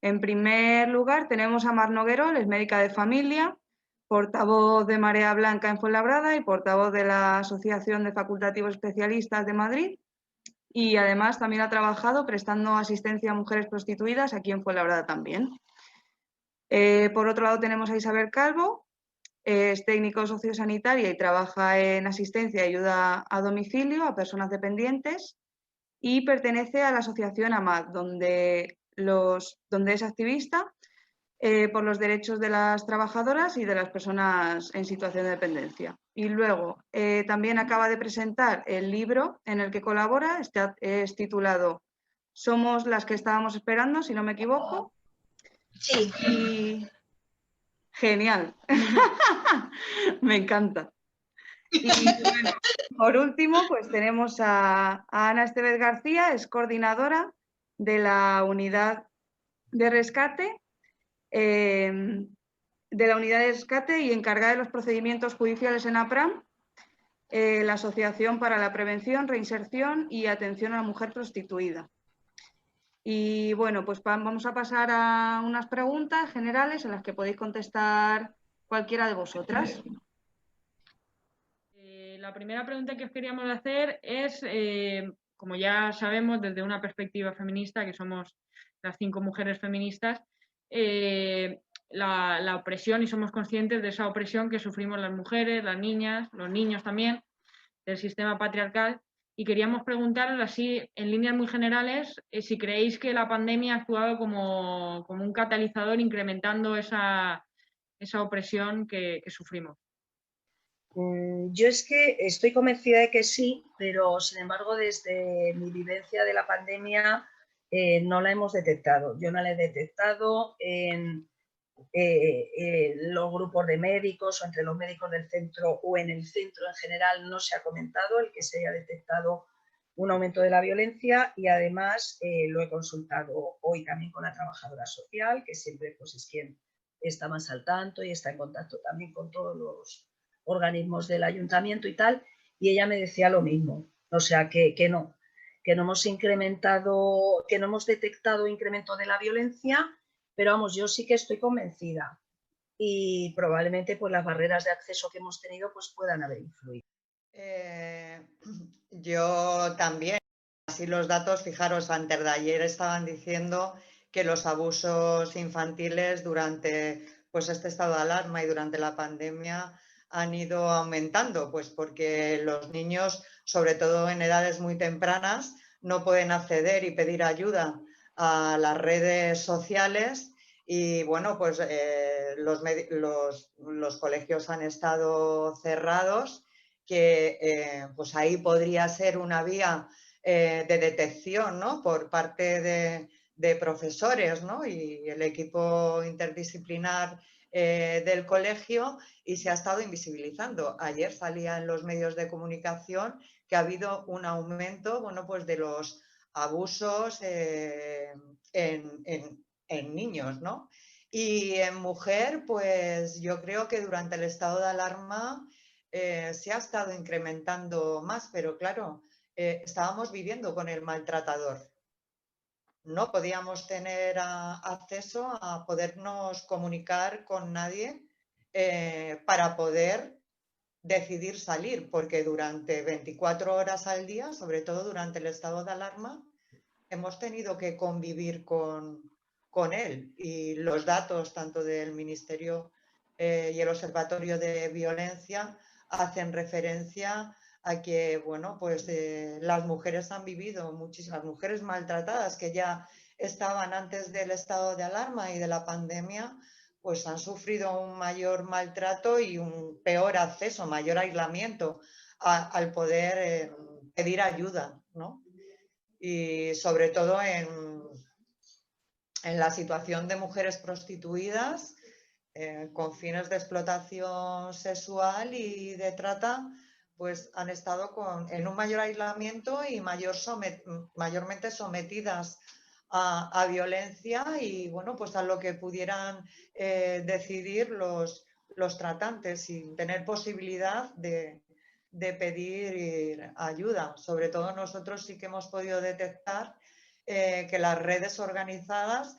En primer lugar, tenemos a Mar Noguerol, es médica de familia, portavoz de Marea Blanca en Fuenlabrada y portavoz de la Asociación de Facultativos Especialistas de Madrid. Y además también ha trabajado prestando asistencia a mujeres prostituidas aquí en Fuenlabrada también. Por otro lado tenemos a Isabel Calvo, es técnico sociosanitaria y trabaja en asistencia y ayuda a domicilio a personas dependientes y pertenece a la asociación AMAD, donde es activista por los derechos de las trabajadoras y de las personas en situación de dependencia. Y luego también acaba de presentar el libro en el que colabora, es titulado Somos las que estábamos esperando, si no me equivoco. Sí. Y genial, me encanta. Y bueno, por último, pues tenemos a Ana Estevez García, es coordinadora de la unidad de rescate y encargada de los procedimientos judiciales en APRAM, la Asociación para la Prevención, Reinserción y Atención a la Mujer Prostituida. Y bueno, pues vamos a pasar a unas preguntas generales en las que podéis contestar cualquiera de vosotras. La primera pregunta que os queríamos hacer es, como ya sabemos desde una perspectiva feminista, que somos las 5 mujeres feministas, la opresión, y somos conscientes de esa opresión que sufrimos las mujeres, las niñas, los niños también, del sistema patriarcal. Y queríamos preguntaros así, en líneas muy generales, si creéis que la pandemia ha actuado como un catalizador incrementando esa opresión que sufrimos. Yo es que estoy convencida de que sí, pero sin embargo desde mi vivencia de la pandemia no la hemos detectado. Yo no la he detectado en los grupos de médicos o entre los médicos del centro o en el centro en general no se ha comentado el que se haya detectado un aumento de la violencia y además lo he consultado hoy también con la trabajadora social, que siempre pues, es quien está más al tanto y está en contacto también con todos los organismos del ayuntamiento y tal, y ella me decía lo mismo, o sea que no hemos incrementado, que no hemos detectado incremento de la violencia, pero vamos, yo sí que estoy convencida y probablemente pues las barreras de acceso que hemos tenido pues puedan haber influido. Yo también, así los datos, fijaros, antes de ayer estaban diciendo que los abusos infantiles durante pues este estado de alarma y durante la pandemia han ido aumentando, pues porque los niños, sobre todo en edades muy tempranas, no pueden acceder y pedir ayuda a las redes sociales y bueno, pues los colegios han estado cerrados, que pues ahí podría ser una vía de detección, ¿no? Por parte de profesores, ¿no? Y el equipo interdisciplinar del colegio, y se ha estado invisibilizando. Ayer salía en los medios de comunicación que ha habido un aumento, bueno, pues de los abusos en niños, ¿no? Y en mujer, pues yo creo que durante el estado de alarma se ha estado incrementando más, pero claro, estábamos viviendo con el maltratador. No podíamos tener acceso a podernos comunicar con nadie para poder decidir salir, porque durante 24 horas al día, sobre todo durante el estado de alarma, hemos tenido que convivir con él. Y los datos tanto del Ministerio y el Observatorio de Violencia hacen referencia a que, bueno, pues las mujeres han vivido, muchísimas mujeres maltratadas que ya estaban antes del estado de alarma y de la pandemia, pues han sufrido un mayor maltrato y un peor acceso, mayor aislamiento al poder pedir ayuda, ¿no? Y sobre todo en la situación de mujeres prostituidas con fines de explotación sexual y de trata, pues han estado en un mayor aislamiento y mayormente sometidas a violencia y bueno, pues a lo que pudieran decidir los tratantes sin tener posibilidad de pedir ayuda. Sobre todo nosotros sí que hemos podido detectar que las redes organizadas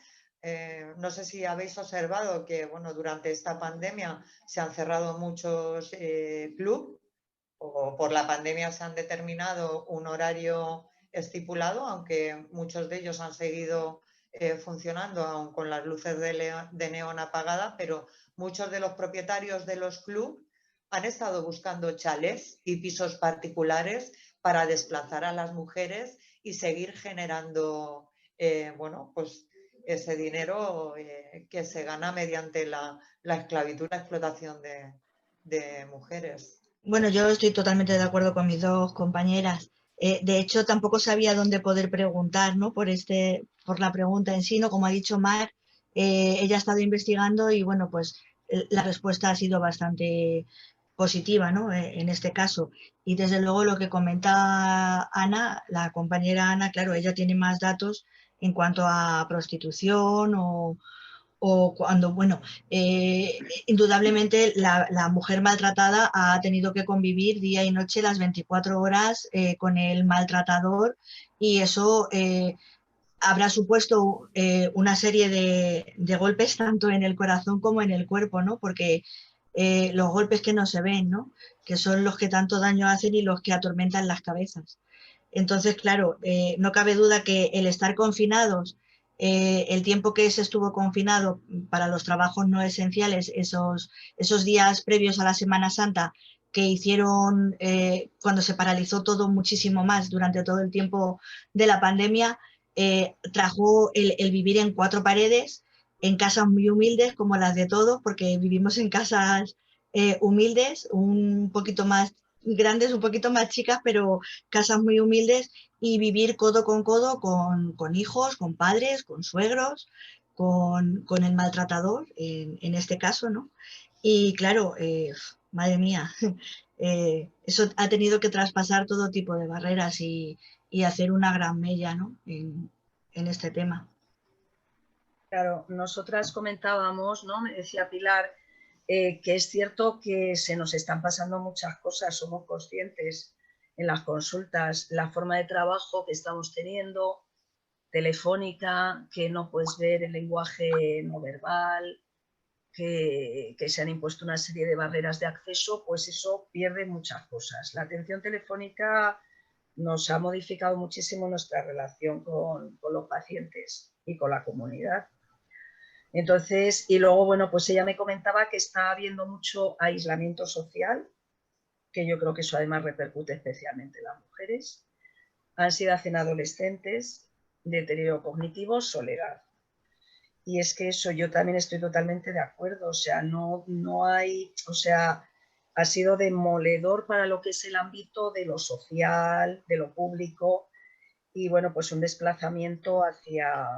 No sé si habéis observado que bueno, durante esta pandemia se han cerrado muchos clubes o por la pandemia se han determinado un horario estipulado, aunque muchos de ellos han seguido funcionando aún con las luces de neón apagadas, pero muchos de los propietarios de los clubes han estado buscando chalés y pisos particulares para desplazar a las mujeres y seguir generando bueno, pues ese dinero que se gana mediante la esclavitud, la explotación de mujeres. Bueno, yo estoy totalmente de acuerdo con mis dos compañeras. De hecho, tampoco sabía dónde poder preguntar, ¿no? Por la pregunta en sí, ¿no? Como ha dicho Mar, ella ha estado investigando y, bueno, pues la respuesta ha sido bastante positiva, ¿no? En este caso. Y desde luego lo que comenta Ana, la compañera Ana, claro, ella tiene más datos en cuanto a prostitución o cuando, bueno, indudablemente la mujer maltratada ha tenido que convivir día y noche las 24 horas con el maltratador y eso habrá supuesto una serie de golpes tanto en el corazón como en el cuerpo, ¿no? Porque los golpes que no se ven, ¿no? Que son los que tanto daño hacen y los que atormentan las cabezas. Entonces, claro, no cabe duda que el estar confinados, el tiempo que se estuvo confinado para los trabajos no esenciales, esos días previos a la Semana Santa que hicieron cuando se paralizó todo muchísimo más durante todo el tiempo de la pandemia, trajo el vivir en cuatro paredes, en casas muy humildes como las de todos, porque vivimos en casas humildes, un poquito más grandes, un poquito más chicas, pero casas muy humildes y vivir codo con hijos, con padres, con suegros, con el maltratador, en este caso, ¿no? Y claro, madre mía, eso ha tenido que traspasar todo tipo de barreras y hacer una gran mella, ¿no? en este tema. Claro, nosotras comentábamos, ¿no? Me decía Pilar, que es cierto que se nos están pasando muchas cosas, somos conscientes en las consultas, la forma de trabajo que estamos teniendo, telefónica, que no puedes ver el lenguaje no verbal, que se han impuesto una serie de barreras de acceso, pues eso pierde muchas cosas. La atención telefónica nos ha modificado muchísimo nuestra relación con los pacientes y con la comunidad. Entonces, y luego, bueno, pues ella me comentaba que está habiendo mucho aislamiento social, que yo creo que eso además repercute especialmente en las mujeres, ansiedad en adolescentes, deterioro cognitivo, soledad. Y es que eso yo también estoy totalmente de acuerdo, o sea, no hay, o sea, ha sido demoledor para lo que es el ámbito de lo social, de lo público, y bueno, pues un desplazamiento hacia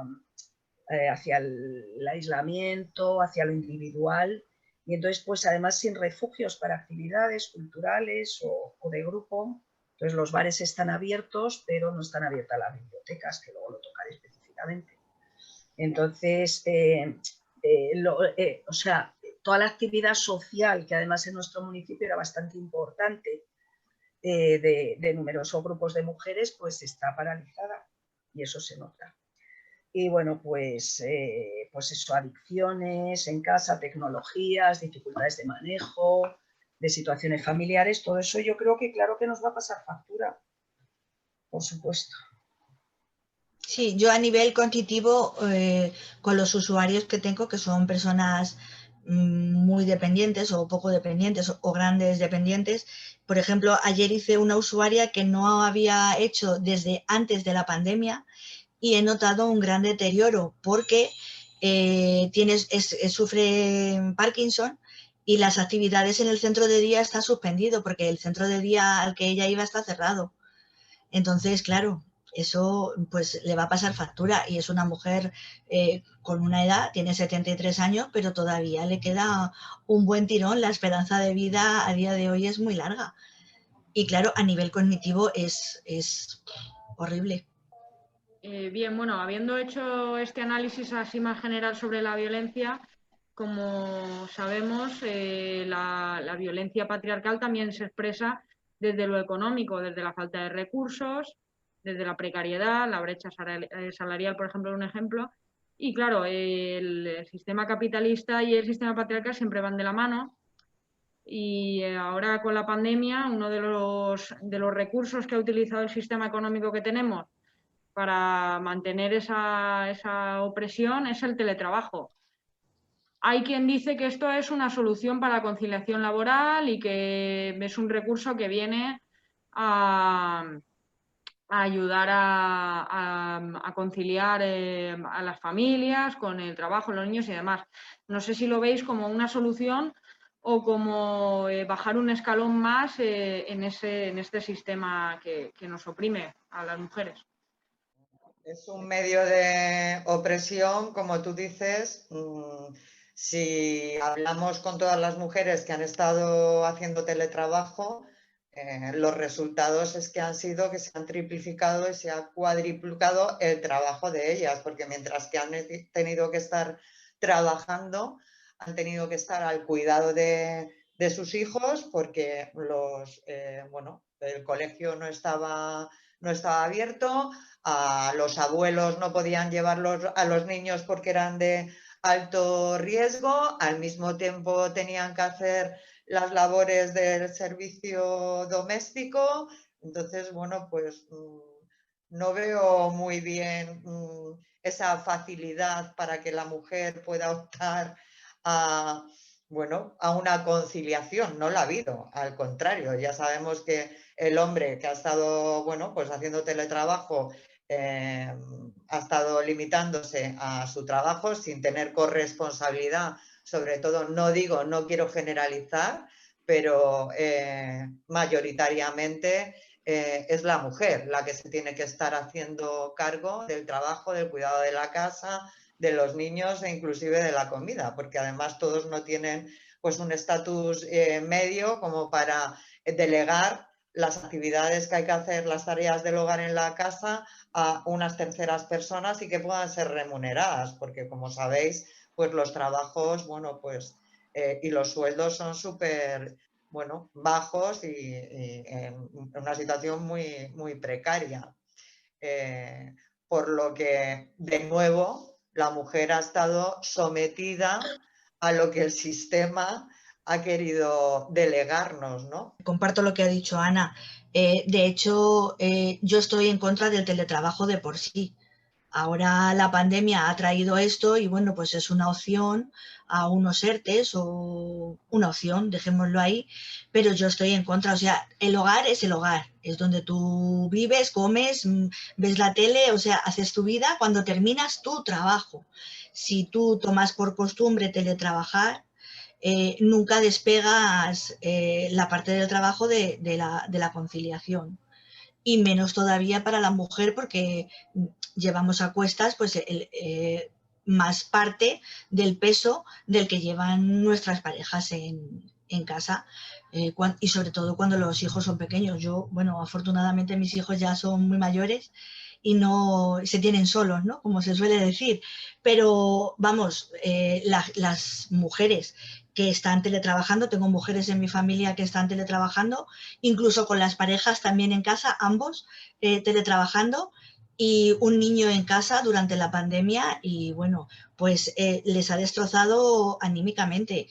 el aislamiento, hacia lo individual, y entonces pues además sin refugios para actividades culturales o de grupo. Entonces los bares están abiertos, pero no están abiertas las bibliotecas, que luego lo tocaré específicamente. Entonces, o sea, toda la actividad social, que además en nuestro municipio era bastante importante, de numerosos grupos de mujeres, pues está paralizada y eso se nota. Y bueno, pues eso, adicciones en casa, tecnologías, dificultades de manejo, de situaciones familiares, todo eso yo creo que claro que nos va a pasar factura, por supuesto. Sí, yo a nivel cognitivo, con los usuarios que tengo, que son personas muy dependientes o poco dependientes o grandes dependientes, por ejemplo, ayer hice una usuaria que no había hecho desde antes de la pandemia y he notado un gran deterioro porque sufre Parkinson y las actividades en el centro de día están suspendido porque el centro de día al que ella iba está cerrado. Entonces, claro, eso pues le va a pasar factura y es una mujer con una edad, tiene 73 años, pero todavía le queda un buen tirón. La esperanza de vida a día de hoy es muy larga. Y claro, a nivel cognitivo es horrible. Bien, bueno, habiendo hecho este análisis así más general sobre la violencia, como sabemos, la violencia patriarcal también se expresa desde lo económico, desde la falta de recursos, desde la precariedad, la brecha salarial, por ejemplo, es un ejemplo, Y claro, el sistema capitalista y el sistema patriarcal siempre van de la mano. Y ahora con la pandemia, uno de los recursos que ha utilizado el sistema económico que tenemos para mantener esa opresión es el teletrabajo. Hay quien dice que esto es una solución para la conciliación laboral y que es un recurso que viene a ayudar a conciliar a las familias con el trabajo, los niños y demás. No sé si lo veis como una solución o como bajar un escalón más en este sistema que nos oprime a las mujeres. Es un medio de opresión, como tú dices. Si hablamos con todas las mujeres que han estado haciendo teletrabajo, los resultados es que han sido que se han triplificado y se ha cuadriplicado el trabajo de ellas, porque mientras que han tenido que estar trabajando, han tenido que estar al cuidado de sus hijos, porque el colegio no estaba abierto, a los abuelos no podían llevarlos a los niños porque eran de alto riesgo, al mismo tiempo tenían que hacer las labores del servicio doméstico. Entonces, bueno, pues no veo muy bien esa facilidad para que la mujer pueda optar a una conciliación. No la ha habido, al contrario, ya sabemos que el hombre que ha estado, pues haciendo teletrabajo, ha estado limitándose a su trabajo sin tener corresponsabilidad, sobre todo, no quiero generalizar, pero mayoritariamente es la mujer la que se tiene que estar haciendo cargo del trabajo, del cuidado de la casa, de los niños e inclusive de la comida, porque además todos no tienen pues un estatus medio como para delegar las actividades que hay que hacer, las tareas del hogar en la casa, a unas terceras personas y que puedan ser remuneradas, porque como sabéis, pues los trabajos, y los sueldos son súper, bajos y en una situación muy, muy precaria. Por lo que, de nuevo, la mujer ha estado sometida a lo que el sistema ha querido delegarnos, ¿no? Comparto lo que ha dicho Ana. De hecho, yo estoy en contra del teletrabajo de por sí. Ahora la pandemia ha traído esto y bueno, pues es una opción a unos ERTEs o una opción, dejémoslo ahí, pero yo estoy en contra. O sea, el hogar es el hogar, es donde tú vives, comes, ves la tele, o sea, haces tu vida cuando terminas tu trabajo. Si tú tomas por costumbre teletrabajar, nunca despegas la parte del trabajo de la conciliación. Y menos todavía para la mujer, porque llevamos a cuestas pues más parte del peso del que llevan nuestras parejas en casa, y sobre todo cuando los hijos son pequeños. Yo, afortunadamente mis hijos ya son muy mayores y no se tienen solos, ¿no? Como se suele decir. Pero vamos, las mujeres que están teletrabajando, tengo mujeres en mi familia que están teletrabajando, incluso con las parejas también en casa, ambos teletrabajando, y un niño en casa durante la pandemia y bueno, pues les ha destrozado anímicamente.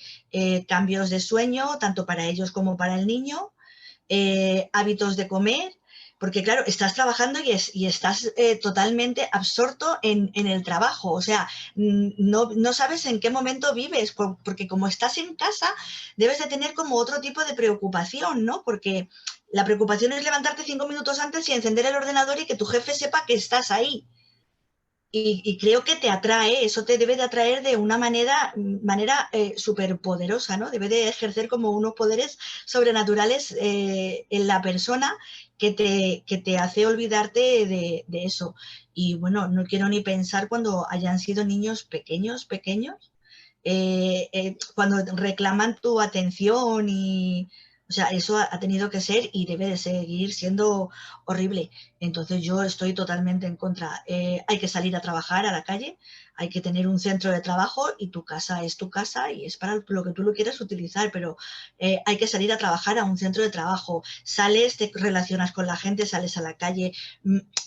Cambios de sueño, tanto para ellos como para el niño, hábitos de comer, porque claro, estás trabajando y estás totalmente absorto en el trabajo, o sea, no sabes en qué momento vives, porque como estás en casa debes de tener como otro tipo de preocupación, ¿no? Porque la preocupación es levantarte 5 minutos antes y encender el ordenador y que tu jefe sepa que estás ahí. Y creo que te atrae, eso te debe de atraer de una manera súper poderosa, ¿no? Debe de ejercer como unos poderes sobrenaturales en la persona que te hace olvidarte de eso. Y bueno, no quiero ni pensar cuando hayan sido niños pequeños, cuando reclaman tu atención y O sea, eso ha tenido que ser y debe de seguir siendo horrible. Entonces yo estoy totalmente en contra. Hay que salir a trabajar a la calle, hay que tener un centro de trabajo y tu casa es tu casa y es para lo que tú lo quieras utilizar, pero hay que salir a trabajar a un centro de trabajo. Sales, te relacionas con la gente, sales a la calle,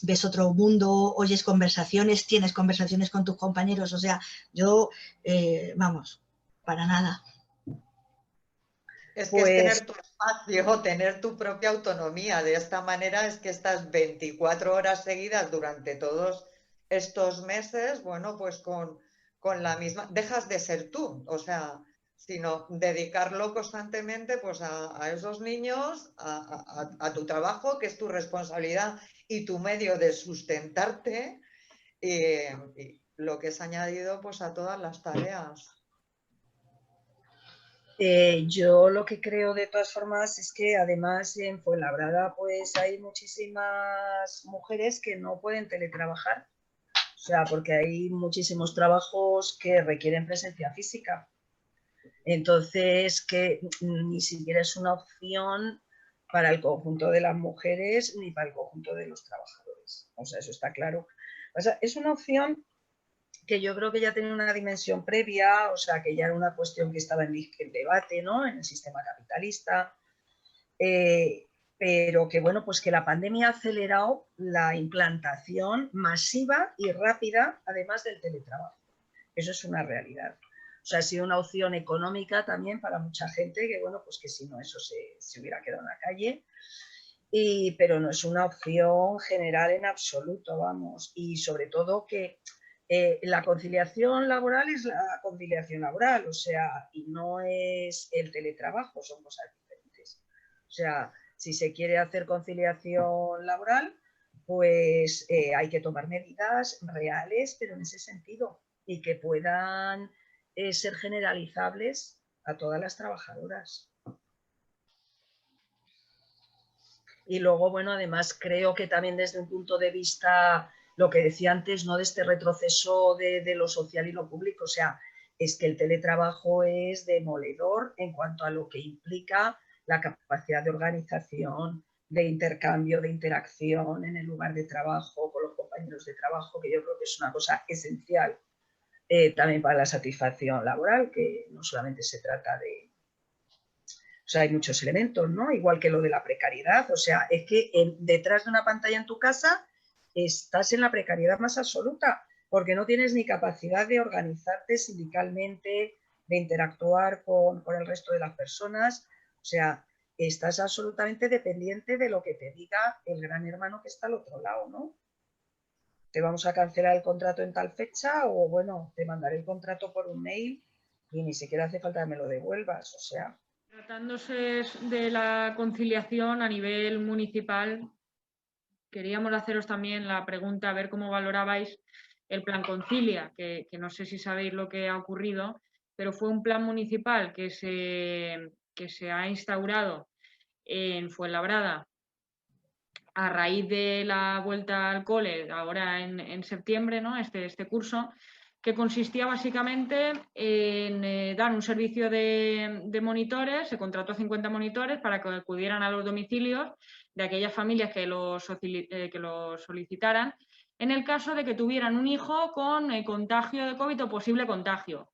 ves otro mundo, oyes conversaciones, tienes conversaciones con tus compañeros. O sea, yo, vamos, para nada. Es que es Pues tener tu espacio, tener tu propia autonomía. De esta manera es que estás 24 horas seguidas durante todos estos meses, bueno, pues con la misma, dejas de ser tú, o sea, sino dedicarlo constantemente pues a esos niños, a tu trabajo, que es tu responsabilidad y tu medio de sustentarte, y lo que es añadido pues a todas las tareas. yo lo que creo de todas formas es que además en Fuenlabrada pues hay muchísimas mujeres que no pueden teletrabajar, o sea, porque hay muchísimos trabajos que requieren presencia física. Entonces, que ni siquiera es una opción para el conjunto de las mujeres ni para el conjunto de los trabajadores. O sea, eso está claro. O sea, es una opción que yo creo que ya tenía una dimensión previa, o sea, que ya era una cuestión que estaba en debate, ¿no? En el sistema capitalista, pero que, bueno, pues que la pandemia ha acelerado la implantación masiva y rápida, además del teletrabajo. Eso es una realidad. O sea, ha sido una opción económica también para mucha gente, que, bueno, pues que si no, eso se hubiera quedado en la calle. Pero no es una opción general en absoluto, vamos. Y sobre todo que la conciliación laboral es la conciliación laboral, o sea, y no es el teletrabajo, son cosas diferentes. O sea, si se quiere hacer conciliación laboral, pues hay que tomar medidas reales, pero en ese sentido, y que puedan ser generalizables a todas las trabajadoras. Y luego, bueno, además creo que también desde un punto de vista, lo que decía antes, ¿no? De este retroceso de lo social y lo público, o sea, es que el teletrabajo es demoledor en cuanto a lo que implica la capacidad de organización, de intercambio, de interacción en el lugar de trabajo, con los compañeros de trabajo, que yo creo que es una cosa esencial también para la satisfacción laboral, que no solamente se trata de... O sea, hay muchos elementos, ¿no? Igual que lo de la precariedad. O sea, es que detrás de una pantalla en tu casa estás en la precariedad más absoluta, porque no tienes ni capacidad de organizarte sindicalmente, de interactuar con el resto de las personas. O sea, estás absolutamente dependiente de lo que te diga el gran hermano que está al otro lado, ¿no? Te vamos a cancelar el contrato en tal fecha, o bueno, te mandaré el contrato por un mail y ni siquiera hace falta que me lo devuelvas. O sea, tratándose de la conciliación a nivel municipal, queríamos haceros también la pregunta, a ver cómo valorabais el plan Concilia, que no sé si sabéis lo que ha ocurrido, pero fue un plan municipal que se ha instaurado en Fuenlabrada a raíz de la vuelta al cole, ahora en septiembre, ¿no? este curso, que consistía básicamente en dar un servicio de monitores, se contrató a 50 monitores para que acudieran a los domicilios de aquellas familias que lo solicitaran, en el caso de que tuvieran un hijo con contagio de COVID o posible contagio.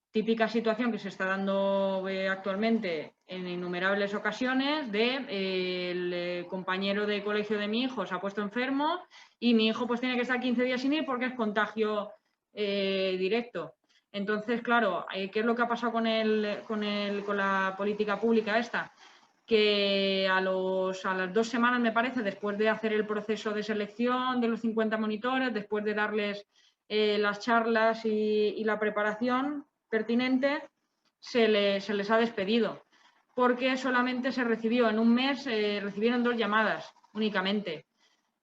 Típica situación que se está dando actualmente en innumerables ocasiones de el compañero de colegio de mi hijo se ha puesto enfermo y mi hijo pues tiene que estar 15 días sin ir porque es contagio directo. Entonces, claro, ¿qué es lo que ha pasado con la política pública esta? Que a las 2 semanas, me parece, después de hacer el proceso de selección de los 50 monitores, después de darles las charlas y la preparación pertinente, se les ha despedido, porque solamente se recibió en un mes, recibieron 2 llamadas únicamente.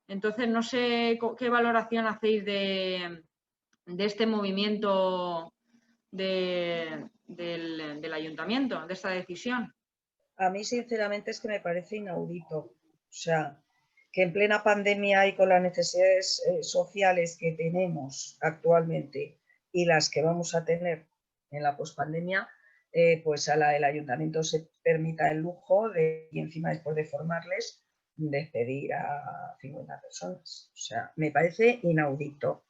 Entonces, no sé qué valoración hacéis de este movimiento del ayuntamiento, de esta decisión. a mí sinceramente es que me parece inaudito. O sea, que en plena pandemia y con las necesidades sociales que tenemos actualmente y las que vamos a tener en la pospandemia, pues el ayuntamiento se permita el lujo de, y encima después de formarles, despedir a 50 personas. O sea, me parece inaudito.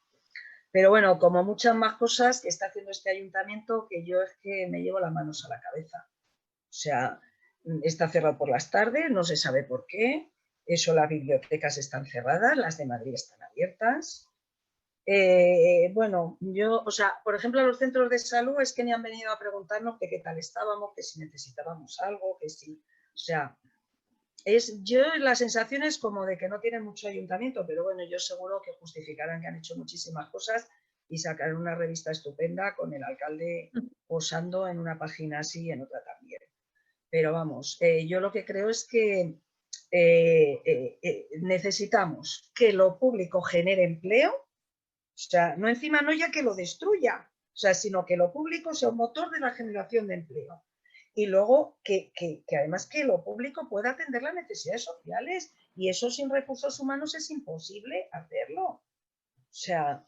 Pero bueno, como muchas más cosas que está haciendo este ayuntamiento, que yo es que me llevo las manos a la cabeza. O sea, está cerrado por las tardes, no se sabe por qué. Eso, las bibliotecas están cerradas, las de Madrid están abiertas. Bueno, yo, o sea, por ejemplo, a los centros de salud es que ni han venido a preguntarnos que qué tal estábamos, que si necesitábamos algo, que si, o sea, la sensación es como de que no tienen mucho ayuntamiento, pero bueno, yo seguro que justificarán que han hecho muchísimas cosas y sacarán una revista estupenda con el alcalde posando en una página así y en otra también. Pero vamos, yo lo que creo es que necesitamos que lo público genere empleo. O sea, no encima no ya que lo destruya, o sea, sino que lo público sea un motor de la generación de empleo. Y luego que además que lo público pueda atender las necesidades sociales, y eso sin recursos humanos es imposible hacerlo. O sea,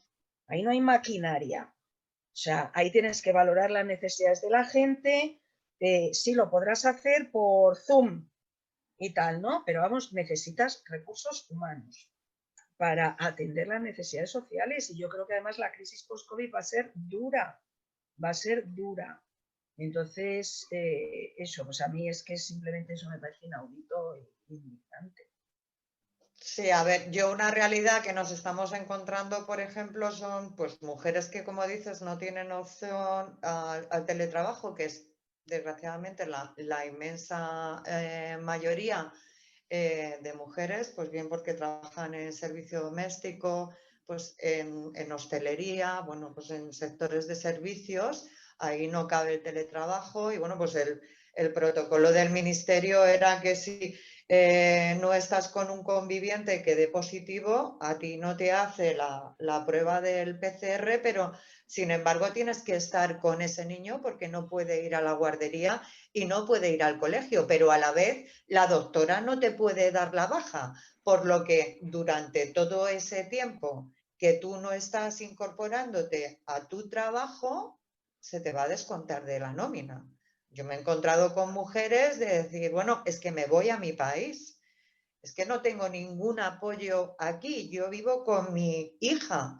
ahí no hay maquinaria. O sea, ahí tienes que valorar las necesidades de la gente. Sí, lo podrás hacer por Zoom y tal, ¿no? Pero vamos, necesitas recursos humanos para atender las necesidades sociales, y yo creo que además la crisis post-COVID va a ser dura, va a ser dura. Entonces, eso, pues a mí es que simplemente eso me parece inaudito e indignante. Sí, a ver, yo una realidad que nos estamos encontrando, por ejemplo, son pues mujeres que, como dices, no tienen opción al teletrabajo, que es desgraciadamente la inmensa mayoría de mujeres, pues bien porque trabajan en servicio doméstico, pues en hostelería, bueno, pues en sectores de servicios, ahí no cabe el teletrabajo, y bueno, pues el protocolo del ministerio era que si no estás con un conviviente que dé positivo, a ti no te hace la prueba del PCR, pero sin embargo tienes que estar con ese niño porque no puede ir a la guardería y no puede ir al colegio, pero a la vez la doctora no te puede dar la baja, por lo que durante todo ese tiempo que tú no estás incorporándote a tu trabajo, se te va a descontar de la nómina. Yo me he encontrado con mujeres de decir, bueno, es que me voy a mi país, es que no tengo ningún apoyo aquí, yo vivo con mi hija.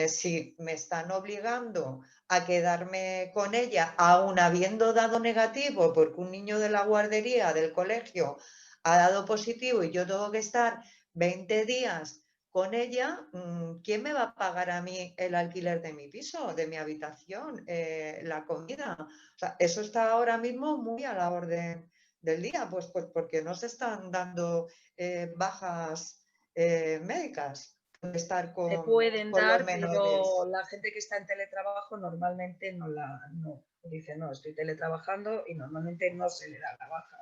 Si me están obligando a quedarme con ella, aún habiendo dado negativo, porque un niño de la guardería, del colegio, ha dado positivo y yo tengo que estar 20 días con ella, ¿quién me va a pagar a mí el alquiler de mi piso, de mi habitación, la comida? O sea, eso está ahora mismo muy a la orden del día, pues porque no se están dando bajas médicas. Estar Se pueden con los dar, menores. pero la gente que está en teletrabajo normalmente no dice, no, estoy teletrabajando, y normalmente no se le da la baja,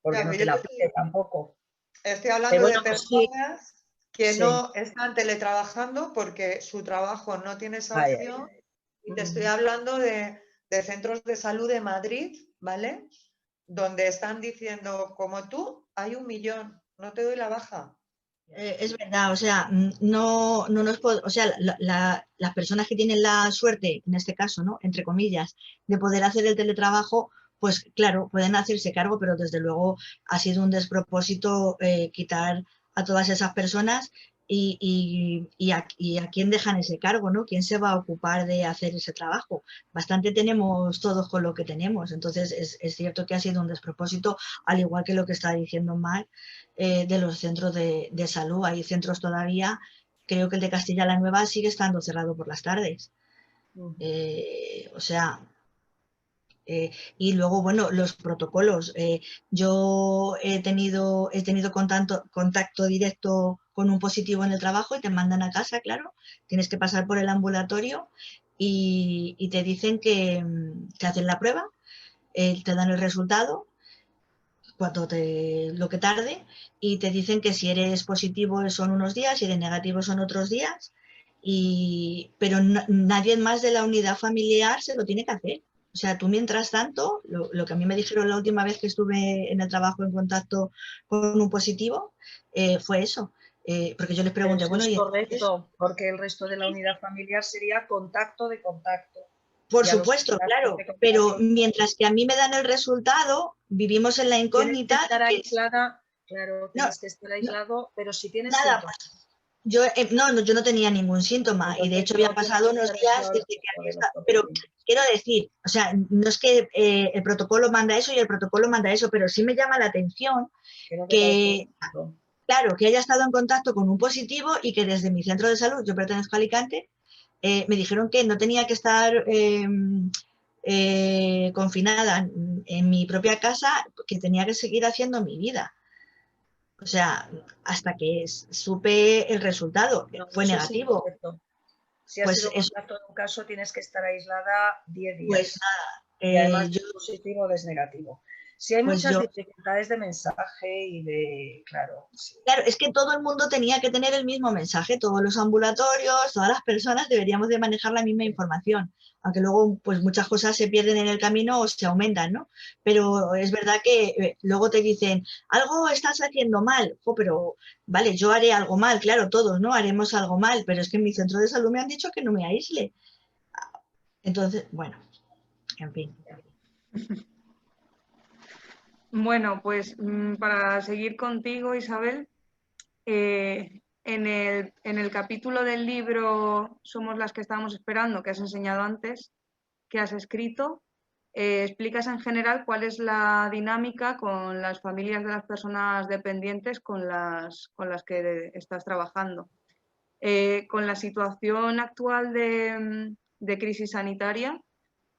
porque Ya, no te la pide tampoco. Estoy hablando Pero bueno, de sí, personas que sí. no están teletrabajando porque su trabajo no tiene esa opción. Y te estoy hablando de centros de salud de Madrid, ¿vale? Donde están diciendo, como tú, hay 1 millón, no te doy la baja. Es verdad, o sea, no nos o sea, las personas que tienen la suerte, en este caso, ¿no? Entre comillas, de poder hacer el teletrabajo, pues claro, pueden hacerse cargo, pero desde luego ha sido un despropósito quitar a todas esas personas y a quién dejan ese cargo, ¿no? ¿Quién se va a ocupar de hacer ese trabajo? Bastante tenemos todos con lo que tenemos, entonces es cierto que ha sido un despropósito, al igual que lo que está diciendo Mar. De los centros de salud. Hay centros todavía, creo que el de Castilla-La Nueva sigue estando cerrado por las tardes. O sea, y luego, bueno, los protocolos. Yo he tenido contacto directo con un positivo en el trabajo y te mandan a casa, claro. Tienes que pasar por el ambulatorio y te dicen que te hacen la prueba, te dan el resultado lo que tarde, y te dicen que si eres positivo son unos días, si eres negativo son otros días, pero nadie más de la unidad familiar se lo tiene que hacer. O sea, tú mientras tanto, lo que a mí me dijeron la última vez que estuve en el trabajo en contacto con un positivo, fue eso. Porque yo les pregunté, Eso bueno, es ¿y entonces? correcto, porque el resto de la unidad familiar sería contacto de contacto. Por Y a los supuesto, contactos claro, de pero contagio mientras que a mí me dan el resultado, vivimos en la tienes que incógnita estar de que aislada, claro, no, tienes que estar no, aislado, pero si tienes nada, síntomas, yo no tenía ningún síntoma y de entonces hecho había no tienes pasado que unos estar días aislado desde los que cinco había de los estado, pero pacientes. quiero decir, o sea, no es que el protocolo manda eso y el protocolo manda eso, pero sí me llama la atención Que no te parece que, lógico. claro, que haya estado en contacto con un positivo y que desde mi centro de salud, yo pertenezco a Alicante, me dijeron que no tenía que estar confinada en mi propia casa, que tenía que seguir haciendo mi vida. O sea, hasta que supe el resultado, No, fue eso es negativo. incorrecto. Si has Pues sido eso, contacto de un caso, tienes que estar aislada 10 pues días. nada, Y además yo, es positivo o es negativo. Si hay pues muchas yo, dificultades de mensaje y de, claro, sí. claro, es que todo el mundo tenía que tener el mismo mensaje, todos los ambulatorios, todas las personas deberíamos de manejar la misma información, aunque luego pues muchas cosas se pierden en el camino o se aumentan, ¿no? Pero es verdad que luego te dicen, algo estás haciendo mal, pero vale, yo haré algo mal, claro, todos, ¿no? Haremos algo mal, pero es que en mi centro de salud me han dicho que no me aísle. Entonces, bueno, en fin. Bueno, pues para seguir contigo, Isabel, en el capítulo del libro Somos las que estábamos esperando, que has enseñado antes, que has escrito, explicas en general cuál es la dinámica con las familias de las personas dependientes con las que estás trabajando. Con la situación actual de crisis sanitaria,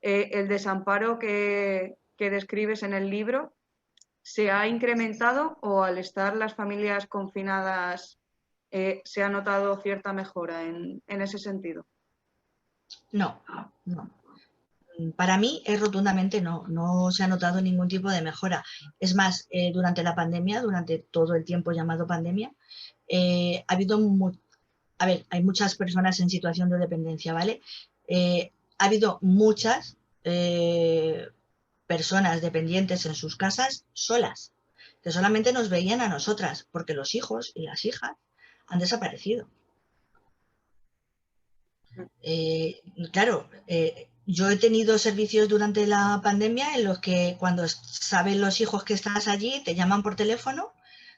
el desamparo que describes en el libro, ¿se ha incrementado o al estar las familias confinadas se ha notado cierta mejora en ese sentido? No, no. Para mí es rotundamente no, no se ha notado ningún tipo de mejora. Es más, durante la pandemia, durante todo el tiempo llamado pandemia, ha habido, a ver, hay muchas personas en situación de dependencia, ¿vale? Ha habido muchas personas dependientes en sus casas solas, que solamente nos veían a nosotras, porque los hijos y las hijas han desaparecido. Claro, yo he tenido servicios durante la pandemia en los que cuando saben los hijos que estás allí, te llaman por teléfono,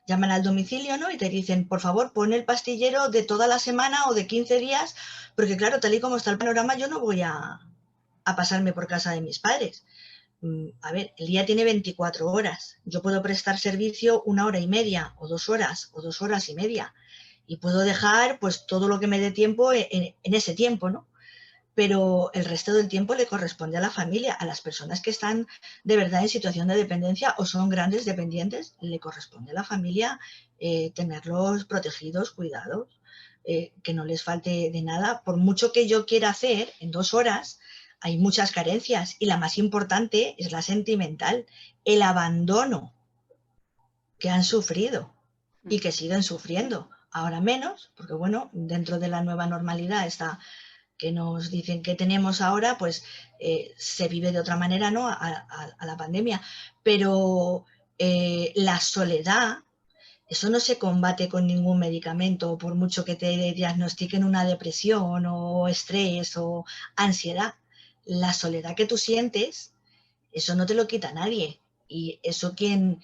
llaman al domicilio, ¿no? Y te dicen, por favor, pon el pastillero de toda la semana o de 15 días, porque claro, tal y como está el panorama, yo no voy a pasarme por casa de mis padres. A ver, el día tiene 24 horas. Yo puedo prestar servicio 1 hora y media, o 2 horas, o 2 horas y media. Y puedo dejar pues todo lo que me dé tiempo en ese tiempo, ¿no? Pero el resto del tiempo le corresponde a la familia, a las personas que están de verdad en situación de dependencia o son grandes dependientes, le corresponde a la familia tenerlos protegidos, cuidados, que no les falte de nada. Por mucho que yo quiera hacer en 2 horas, hay muchas carencias y la más importante es la sentimental, el abandono que han sufrido y que siguen sufriendo. Ahora menos, porque bueno, dentro de la nueva normalidad está que nos dicen que tenemos ahora, pues se vive de otra manera, ¿no? A la pandemia. Pero la soledad, eso no se combate con ningún medicamento, por mucho que te diagnostiquen una depresión o estrés o ansiedad. La soledad que tú sientes, eso no te lo quita nadie. Y eso quien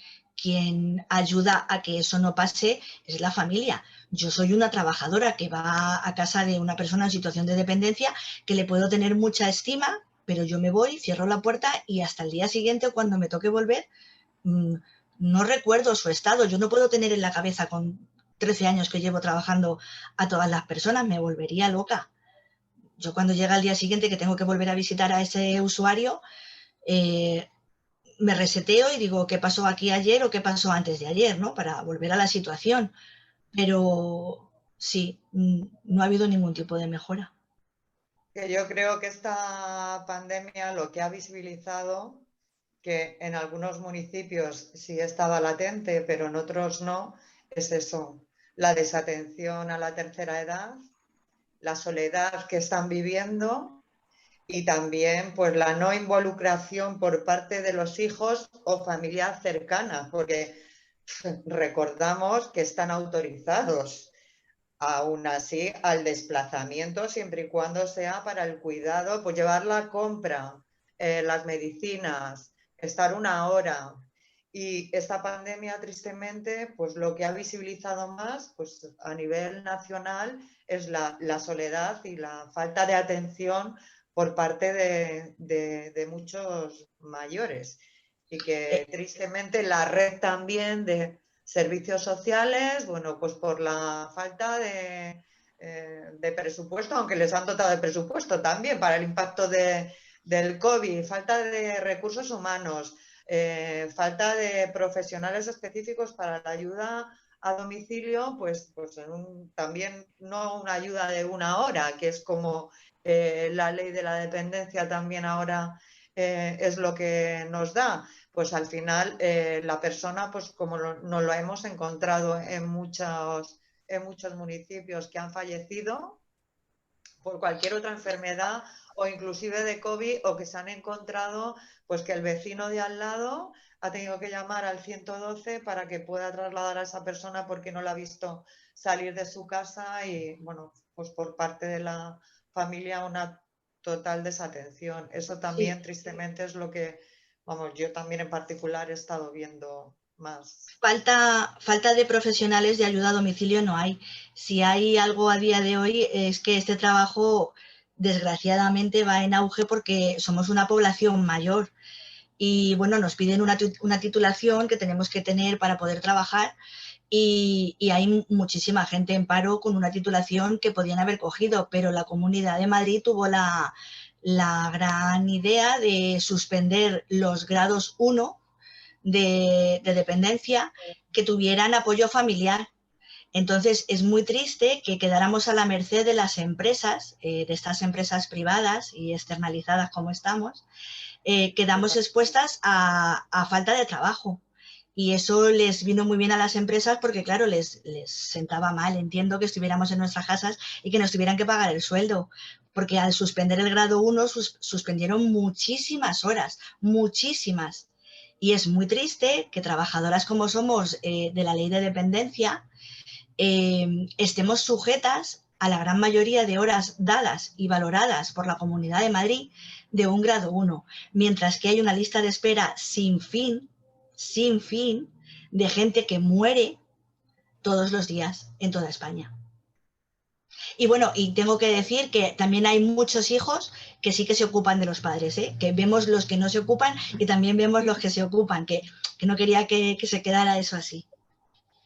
ayuda a que eso no pase es la familia. Yo soy una trabajadora que va a casa de una persona en situación de dependencia que le puedo tener mucha estima, pero yo me voy, cierro la puerta y hasta el día siguiente, cuando me toque volver, no recuerdo su estado. Yo no puedo tener en la cabeza con 13 años que llevo trabajando a todas las personas, me volvería loca. Yo cuando llega el día siguiente que tengo que volver a visitar a ese usuario, eh, me reseteo y digo qué pasó aquí ayer o qué pasó antes de ayer, ¿no? Para volver a la situación. Pero sí, no ha habido ningún tipo de mejora. Que yo creo que esta pandemia lo que ha visibilizado, que en algunos municipios sí estaba latente, pero en otros no, es eso, la desatención a la tercera edad, la soledad que están viviendo y también pues la no involucración por parte de los hijos o familias cercanas, porque recordamos que están autorizados Aún así, al desplazamiento, siempre y cuando sea para el cuidado, pues llevar la compra, las medicinas, estar una hora. Y esta pandemia, tristemente, pues lo que ha visibilizado más, pues a nivel nacional, es la soledad y la falta de atención por parte de muchos mayores. Y que tristemente la red también de servicios sociales, bueno, pues por la falta de presupuesto, aunque les han dotado de presupuesto también para el impacto del COVID, falta de recursos humanos, falta de profesionales específicos para la ayuda a domicilio, pues también no una ayuda de una hora, que es como la ley de la dependencia también ahora es lo que nos da. Pues al final la persona, pues como nos lo hemos encontrado en muchos municipios que han fallecido por cualquier otra enfermedad o inclusive de COVID, o que se han encontrado pues que el vecino de al lado ha tenido que llamar al 112 para que pueda trasladar a esa persona porque no la ha visto salir de su casa, y bueno, pues por parte de la familia una total desatención. Eso también Sí. tristemente es lo que, vamos, yo también en particular he estado viendo más. Falta de profesionales de ayuda a domicilio no hay. Si hay algo a día de hoy es que este trabajo desgraciadamente va en auge porque somos una población mayor y bueno, nos piden una titulación que tenemos que tener para poder trabajar y hay muchísima gente en paro con una titulación que podían haber cogido, pero la Comunidad de Madrid tuvo la gran idea de suspender los grados 1 de dependencia que tuvieran apoyo familiar. Entonces, es muy triste que quedáramos a la merced de las empresas, de estas empresas privadas y externalizadas como estamos, quedamos expuestas a falta de trabajo. Y eso les vino muy bien a las empresas porque, claro, les sentaba mal. Entiendo que estuviéramos en nuestras casas y que nos tuvieran que pagar el sueldo, porque al suspender el grado 1 suspendieron muchísimas horas, muchísimas. Y es muy triste que trabajadoras como somos de la ley de dependencia estemos sujetas a la gran mayoría de horas dadas y valoradas por la Comunidad de Madrid de un grado 1, mientras que hay una lista de espera sin fin de gente que muere todos los días en toda España. Y bueno, y tengo que decir que también hay muchos hijos que sí que se ocupan de los padres, ¿eh? Que vemos los que no se ocupan y también vemos los que se ocupan, que no quería que se quedara eso así.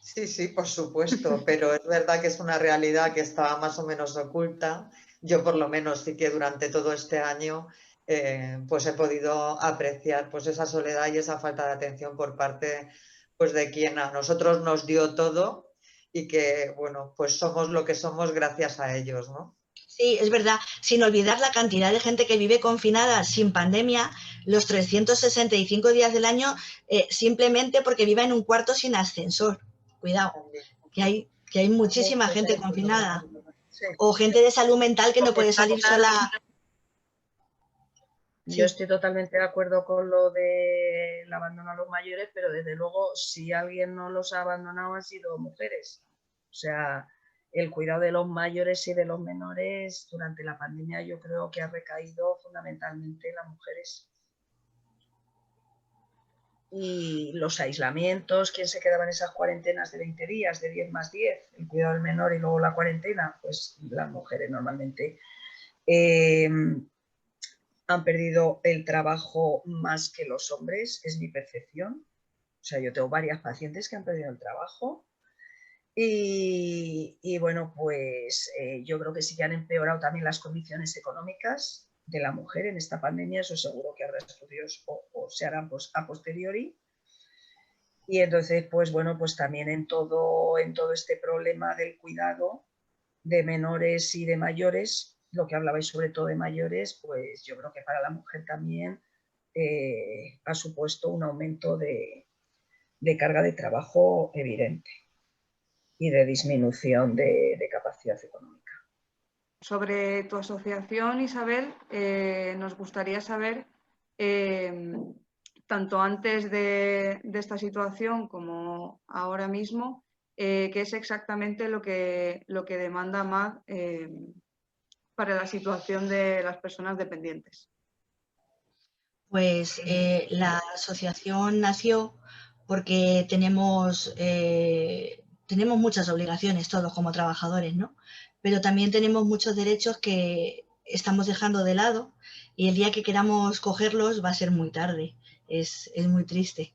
Sí, sí, por supuesto, pero es verdad que es una realidad que estaba más o menos oculta. Yo por lo menos sí que durante todo este año pues he podido apreciar pues esa soledad y esa falta de atención por parte pues de quien a nosotros nos dio todo, y que bueno, pues somos lo que somos gracias a ellos, ¿no? Sí, es verdad, sin olvidar la cantidad de gente que vive confinada sin pandemia, los 365 días del año, simplemente porque vive en un cuarto sin ascensor. Cuidado, que hay muchísima gente confinada. Sí. O gente de salud mental que no puede salir sola. Yo estoy totalmente de acuerdo con lo del abandono a los mayores, pero desde luego si alguien no los ha abandonado han sido mujeres. O sea, el cuidado de los mayores y de los menores durante la pandemia yo creo que ha recaído fundamentalmente en las mujeres. Y los aislamientos, ¿quién se quedaba en esas cuarentenas de 20 días, de 10 más 10? El cuidado del menor y luego la cuarentena, pues las mujeres normalmente han perdido el trabajo más que los hombres, es mi percepción. O sea, yo tengo varias pacientes que han perdido el trabajo y bueno, pues yo creo que sí que han empeorado también las condiciones económicas de la mujer en esta pandemia. Eso seguro que habrá estudios o se harán pues, a posteriori. Y entonces, pues bueno, pues también en todo este problema del cuidado de menores y de mayores, lo que hablabais sobre todo de mayores, pues yo creo que para la mujer también ha supuesto un aumento de carga de trabajo evidente y de disminución de capacidad económica. Sobre tu asociación, Isabel, nos gustaría saber, tanto antes de esta situación como ahora mismo, que es exactamente lo que demanda MAD para la situación de las personas dependientes. Pues la asociación nació porque tenemos muchas obligaciones todos como trabajadores, ¿no? Pero también tenemos muchos derechos que estamos dejando de lado y el día que queramos cogerlos va a ser muy tarde. Es muy triste.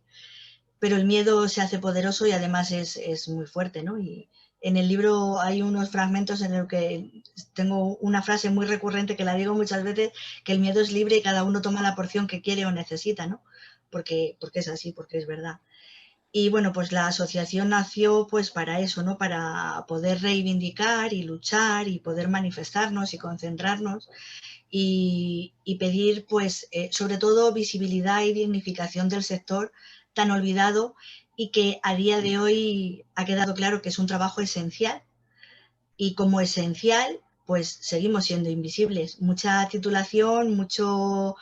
Pero el miedo se hace poderoso y además es muy fuerte, ¿no? Y en el libro hay unos fragmentos en los que tengo una frase muy recurrente que la digo muchas veces, que el miedo es libre y cada uno toma la porción que quiere o necesita, ¿no? Porque es así, porque es verdad. Y bueno, pues la asociación nació pues para eso, ¿no? Para poder reivindicar y luchar y poder manifestarnos y concentrarnos y pedir pues sobre todo visibilidad y dignificación del sector tan olvidado y que a día de hoy ha quedado claro que es un trabajo esencial y como esencial pues seguimos siendo invisibles. Mucha titulación, mucho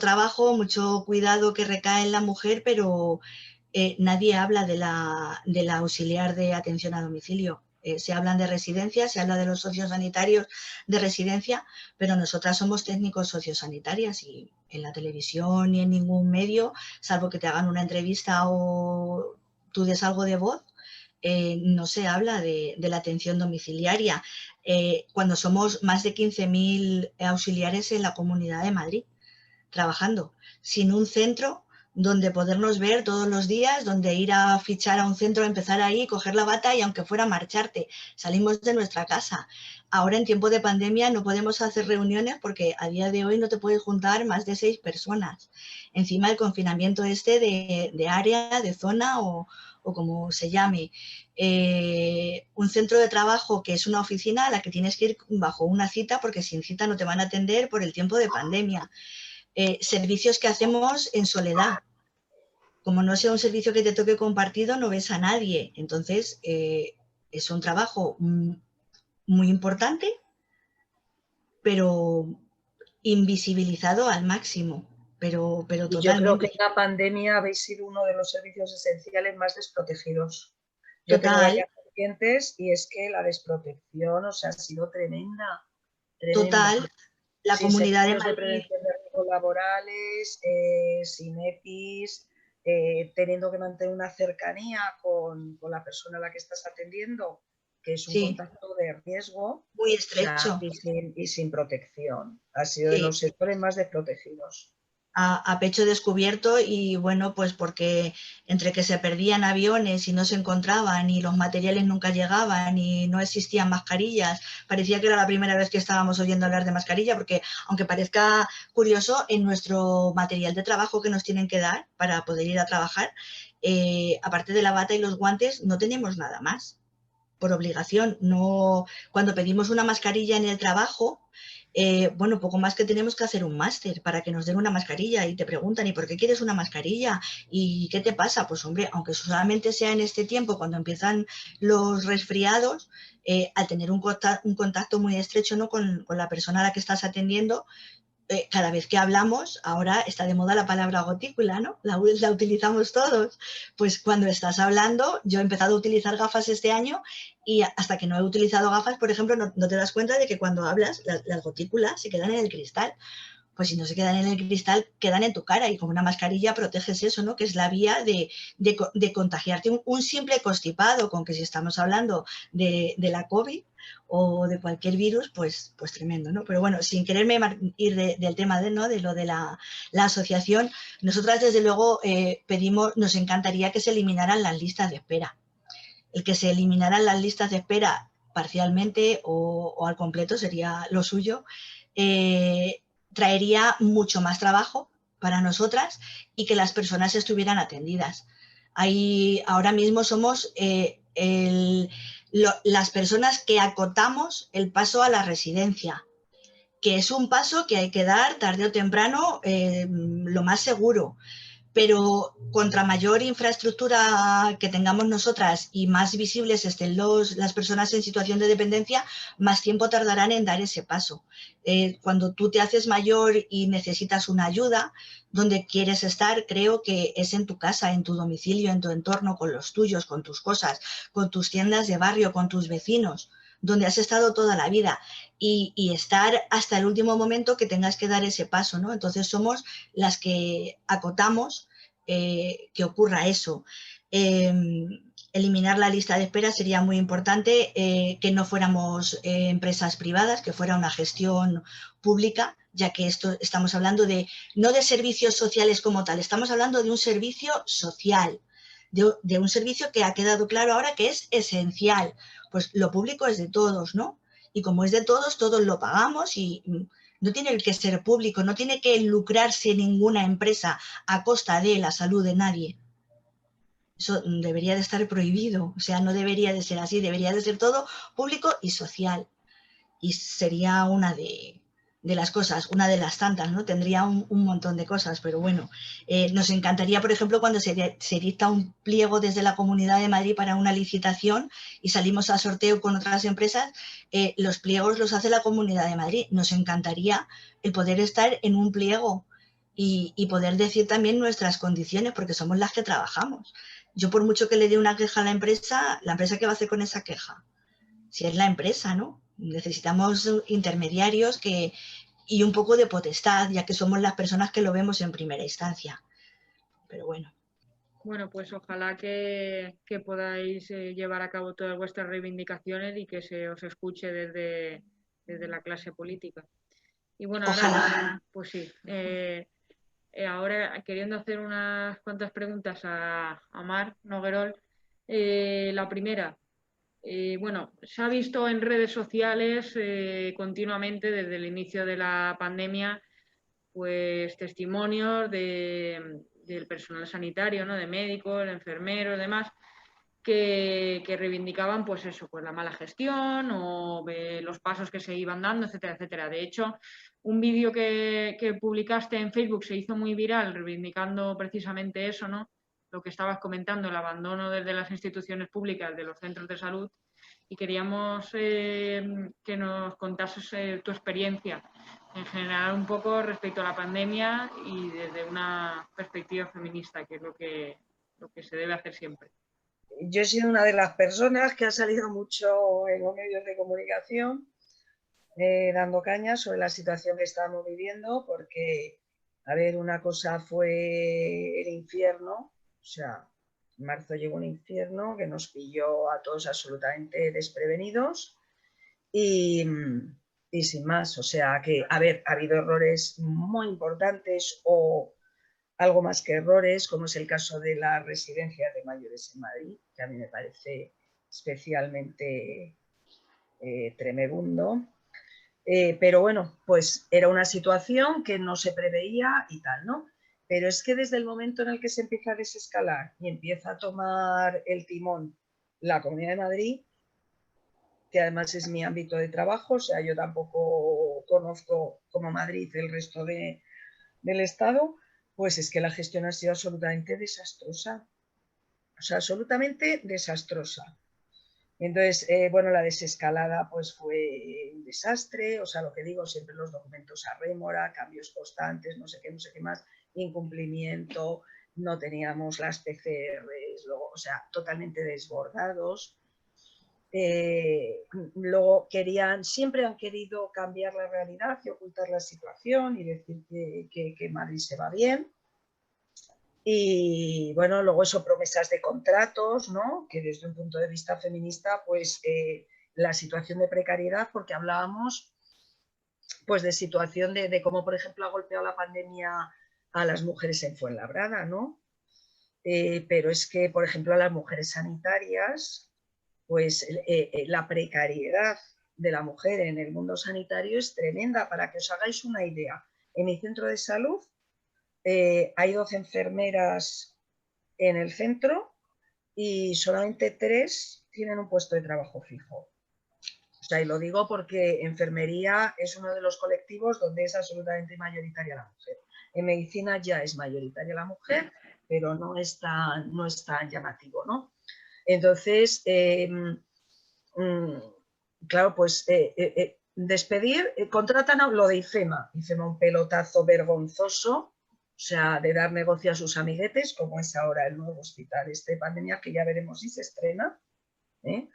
trabajo, mucho cuidado que recae en la mujer, pero nadie habla de la auxiliar de atención a domicilio. Se hablan de residencias, se habla de los sociosanitarios de residencia, pero nosotras somos técnicos sociosanitarias y en la televisión ni en ningún medio, salvo que te hagan una entrevista o tú des algo de voz, no se habla de la atención domiciliaria. Cuando somos más de 15.000 auxiliares en la Comunidad de Madrid trabajando, sin un centro donde podernos ver todos los días, donde ir a fichar a un centro, empezar ahí, coger la bata y aunque fuera marcharte, salimos de nuestra casa. Ahora en tiempo de pandemia no podemos hacer reuniones porque a día de hoy no te puedes juntar más de 6 personas. Encima el confinamiento de área, de zona o como se llame. Un centro de trabajo que es una oficina a la que tienes que ir bajo una cita porque sin cita no te van a atender por el tiempo de pandemia. Servicios que hacemos en soledad. Como no sea un servicio que te toque compartido, no ves a nadie. Entonces, es un trabajo muy importante, pero invisibilizado al máximo. Pero y yo creo que totalmente. en la pandemia habéis sido uno de los servicios esenciales más desprotegidos. Yo tengo Total. varias pacientes y es que la desprotección, o sea, ha sido tremenda. Total. La Sin Comunidad de servicios de Madrid. prevención de riesgos laborales, sin EPIs, teniendo que mantener una cercanía con la persona a la que estás atendiendo, que es un Sí, contacto de riesgo, muy o sea, estrecho. y sin protección. Ha sido de Sí. los sectores más desprotegidos. A pecho descubierto y bueno, pues porque entre que se perdían aviones y no se encontraban y los materiales nunca llegaban y no existían mascarillas, parecía que era la primera vez que estábamos oyendo hablar de mascarilla porque aunque parezca curioso, en nuestro material de trabajo que nos tienen que dar para poder ir a trabajar, aparte de la bata y los guantes, no tenemos nada más. Por obligación, no, cuando pedimos una mascarilla en el trabajo, bueno, poco más que tenemos que hacer un máster para que nos den una mascarilla y te preguntan, ¿y por qué quieres una mascarilla? ¿Y qué te pasa? Pues hombre, aunque solamente sea en este tiempo, cuando empiezan los resfriados, al tener un contacto muy estrecho, ¿no? con la persona a la que estás atendiendo, cada vez que hablamos, ahora está de moda la palabra gotícula, ¿no? La utilizamos todos. Pues cuando estás hablando, yo he empezado a utilizar gafas este año y hasta que no he utilizado gafas, por ejemplo, no te das cuenta de que cuando hablas, las gotículas se quedan en el cristal. Pues si no se quedan en el cristal, quedan en tu cara y con una mascarilla proteges eso, ¿no? Que es la vía de contagiarte un simple constipado, con que si estamos hablando de la COVID o de cualquier virus, pues tremendo, ¿no? Pero bueno, sin quererme ir del tema ¿no? de lo de la asociación, nosotras desde luego nos encantaría que se eliminaran las listas de espera. El que se eliminaran las listas de espera parcialmente o al completo sería lo suyo. Traería mucho más trabajo para nosotras y que las personas estuvieran atendidas. Ahora mismo somos las personas que acotamos el paso a la residencia, que es un paso que hay que dar tarde o temprano, lo más seguro. pero contra mayor infraestructura que tengamos nosotras y más visibles estén las personas en situación de dependencia, más tiempo tardarán en dar ese paso. Cuando tú te haces mayor y necesitas una ayuda, donde quieres estar, creo que es en tu casa, en tu domicilio, en tu entorno, con los tuyos, con tus cosas, con tus tiendas de barrio, con tus vecinos, donde has estado toda la vida, y estar hasta el último momento que tengas que dar ese paso, ¿no? Entonces somos las que acotamos que ocurra eso. Eliminar la lista de espera sería muy importante, que no fuéramos empresas privadas, que fuera una gestión pública, ya que esto estamos hablando no de servicios sociales como tal, estamos hablando de un servicio social, de un servicio que ha quedado claro ahora que es esencial. Pues lo público es de todos, ¿no? Y como es de todos, todos lo pagamos y no tiene que ser público, no tiene que lucrarse ninguna empresa a costa de la salud de nadie. Eso debería de estar prohibido, o sea, no debería de ser así, debería de ser todo público y social. Y sería una de las cosas, una de las tantas, ¿no? Tendría un montón de cosas, pero bueno, nos encantaría, por ejemplo, cuando se dicta un pliego desde la Comunidad de Madrid para una licitación y salimos a sorteo con otras empresas, los pliegos los hace la Comunidad de Madrid. Nos encantaría el poder estar en un pliego y poder decir también nuestras condiciones, porque somos las que trabajamos. Yo, por mucho que le dé una queja a la empresa, ¿qué va a hacer con esa queja? Si es la empresa, ¿no? Necesitamos intermediarios y un poco de potestad, ya que somos las personas que lo vemos en primera instancia. Pero bueno. Bueno, pues ojalá que podáis llevar a cabo todas vuestras reivindicaciones y que se os escuche desde la clase política. Y bueno, ahora, pues sí, ahora queriendo hacer unas cuantas preguntas a Mar Noguerol. La primera, bueno, se ha visto en redes sociales continuamente desde el inicio de la pandemia, pues testimonios del personal sanitario, ¿no? De médicos, enfermeros, demás, que reivindicaban pues eso, pues la mala gestión o los pasos que se iban dando, etcétera, etcétera. De hecho, un vídeo que publicaste en Facebook se hizo muy viral reivindicando precisamente eso, ¿no? Lo que estabas comentando, el abandono desde las instituciones públicas de los centros de salud, y queríamos que nos contases tu experiencia en general un poco respecto a la pandemia y desde una perspectiva feminista, que es lo que se debe hacer siempre. Yo he sido una de las personas que ha salido mucho en los medios de comunicación dando caña sobre la situación que estamos viviendo, porque, a ver, una cosa fue el infierno, o sea, en marzo llegó un infierno que nos pilló a todos absolutamente desprevenidos y sin más, o sea, que, a ver, ha habido errores muy importantes o algo más que errores, como es el caso de las residencias de mayores en Madrid, que a mí me parece especialmente tremebundo. Pero bueno, pues era una situación que no se preveía y tal, ¿no? Pero es que desde el momento en el que se empieza a desescalar y empieza a tomar el timón la Comunidad de Madrid, que además es mi ámbito de trabajo, o sea, yo tampoco conozco como Madrid el resto del Estado, pues es que la gestión ha sido absolutamente desastrosa, o sea, absolutamente desastrosa. Entonces, bueno, la desescalada pues fue un desastre, o sea, lo que digo, siempre los documentos a rémora, cambios constantes, no sé qué más, incumplimiento, no teníamos las PCRs, luego, o sea, totalmente desbordados. Luego siempre han querido cambiar la realidad y ocultar la situación y decir que Madrid se va bien. Y bueno, luego eso, promesas de contratos, ¿no? Que desde un punto de vista feminista, pues la situación de precariedad, porque hablábamos pues de situación de cómo, por ejemplo, ha golpeado la pandemia a las mujeres en Fuenlabrada, ¿no? Pero es que, por ejemplo, a las mujeres sanitarias, pues la precariedad de la mujer en el mundo sanitario es tremenda. Para que os hagáis una idea, en mi centro de salud hay 12 enfermeras en el centro y solamente 3 tienen un puesto de trabajo fijo. O sea, y lo digo porque enfermería es uno de los colectivos donde es absolutamente mayoritaria la mujer. En medicina ya es mayoritaria la mujer, pero no es tan llamativo, ¿no? Entonces, claro, pues despedir, contratan a lo de IFEMA, un pelotazo vergonzoso, o sea, de dar negocio a sus amiguetes, como es ahora el nuevo hospital de pandemia, que ya veremos si se estrena, ¿eh?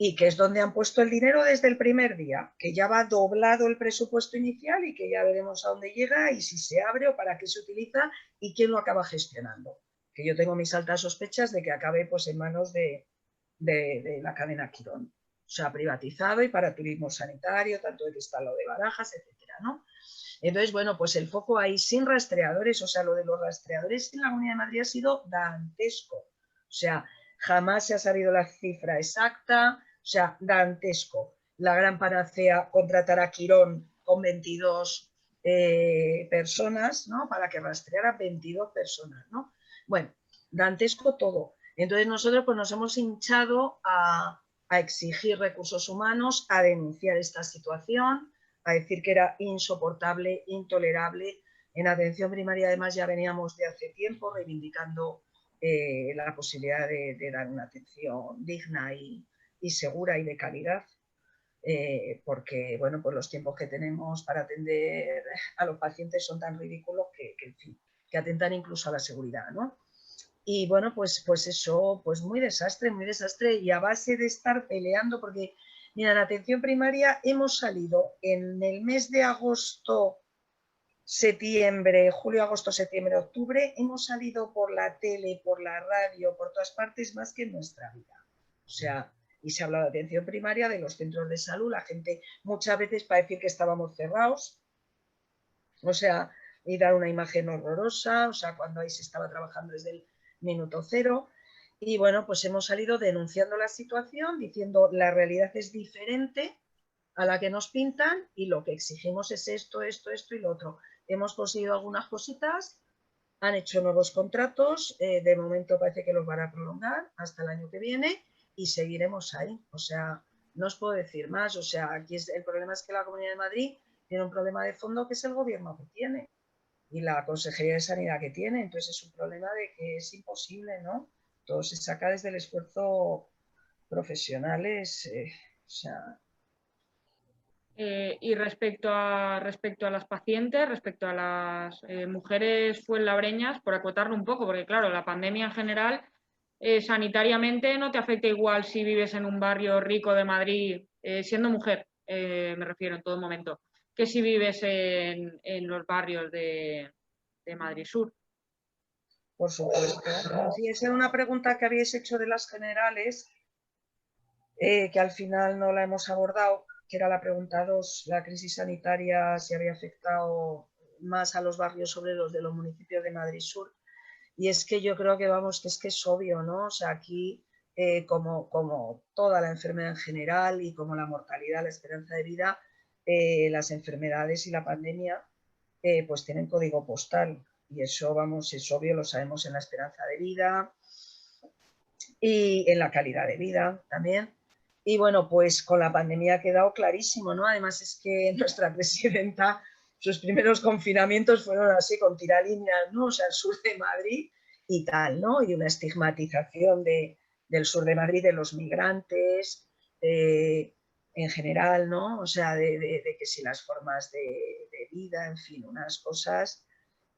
Y que es donde han puesto el dinero desde el primer día, que ya va doblado el presupuesto inicial y que ya veremos a dónde llega y si se abre o para qué se utiliza y quién lo acaba gestionando. Que yo tengo mis altas sospechas de que acabe pues, en manos de la cadena Quirón. O sea, privatizado y para turismo sanitario, tanto el que está lo de Barajas, etcétera, ¿no? Entonces, bueno, pues el foco ahí sin rastreadores, o sea, lo de los rastreadores en la Comunidad de Madrid ha sido dantesco. O sea, jamás se ha sabido la cifra exacta, o sea, dantesco. La gran panacea, contratar a Quirón con 22 personas, ¿no? Para que rastreara 22 personas, ¿no? Bueno, dantesco todo. Entonces nosotros pues, nos hemos hinchado a exigir recursos humanos, a denunciar esta situación, a decir que era insoportable, intolerable. En atención primaria además ya veníamos de hace tiempo reivindicando la posibilidad de dar una atención digna y segura y de calidad, porque bueno, pues los tiempos que tenemos para atender a los pacientes son tan ridículos en fin, que atentan incluso a la seguridad, ¿no? Y bueno, pues eso, pues muy desastre, y a base de estar peleando, porque mira, en atención primaria hemos salido en el mes de agosto, septiembre, julio, agosto, septiembre, octubre, hemos salido por la tele, por la radio, por todas partes más que en nuestra vida. O sea, y se ha hablado de atención primaria, de los centros de salud, la gente muchas veces para decir que estábamos cerrados, o sea, y dar una imagen horrorosa, o sea, cuando ahí se estaba trabajando desde el minuto cero. Y bueno, pues hemos salido denunciando la situación, diciendo la realidad es diferente a la que nos pintan y lo que exigimos es esto, esto, esto y lo otro. Hemos conseguido algunas cositas, han hecho nuevos contratos, de momento parece que los van a prolongar hasta el año que viene y seguiremos ahí. O sea, no os puedo decir más. O sea, aquí el problema es que la Comunidad de Madrid tiene un problema de fondo que es el gobierno que tiene y la Consejería de Sanidad que tiene. Entonces es un problema de que es imposible, ¿no? Todo se saca desde el esfuerzo profesionales, o sea... Y respecto a las pacientes, respecto a las mujeres fuenlabreñas, por acotarlo un poco, porque claro, la pandemia en general sanitariamente no te afecta igual si vives en un barrio rico de Madrid, siendo mujer, me refiero en todo momento, que si vives en los barrios de Madrid Sur. Por supuesto. Sí, esa era una pregunta que habéis hecho de las generales, que al final no la hemos abordado, que era la pregunta 2, la crisis sanitaria si había afectado más a los barrios sobre los de los municipios de Madrid Sur. Y es que yo creo que, vamos, que es obvio, ¿no? O sea, aquí, como toda la enfermedad en general y como la mortalidad, la esperanza de vida, las enfermedades y la pandemia, pues tienen código postal. Y eso, vamos, es obvio, lo sabemos en la esperanza de vida y en la calidad de vida también. Y bueno, pues con la pandemia ha quedado clarísimo, ¿no? Además es que nuestra presidenta, sus primeros confinamientos fueron así, con tiralíneas, ¿no? O sea, el sur de Madrid y tal, ¿no? Y una estigmatización del sur de Madrid, de los migrantes, en general, ¿no? O sea, de que si las formas de vida, en fin, unas cosas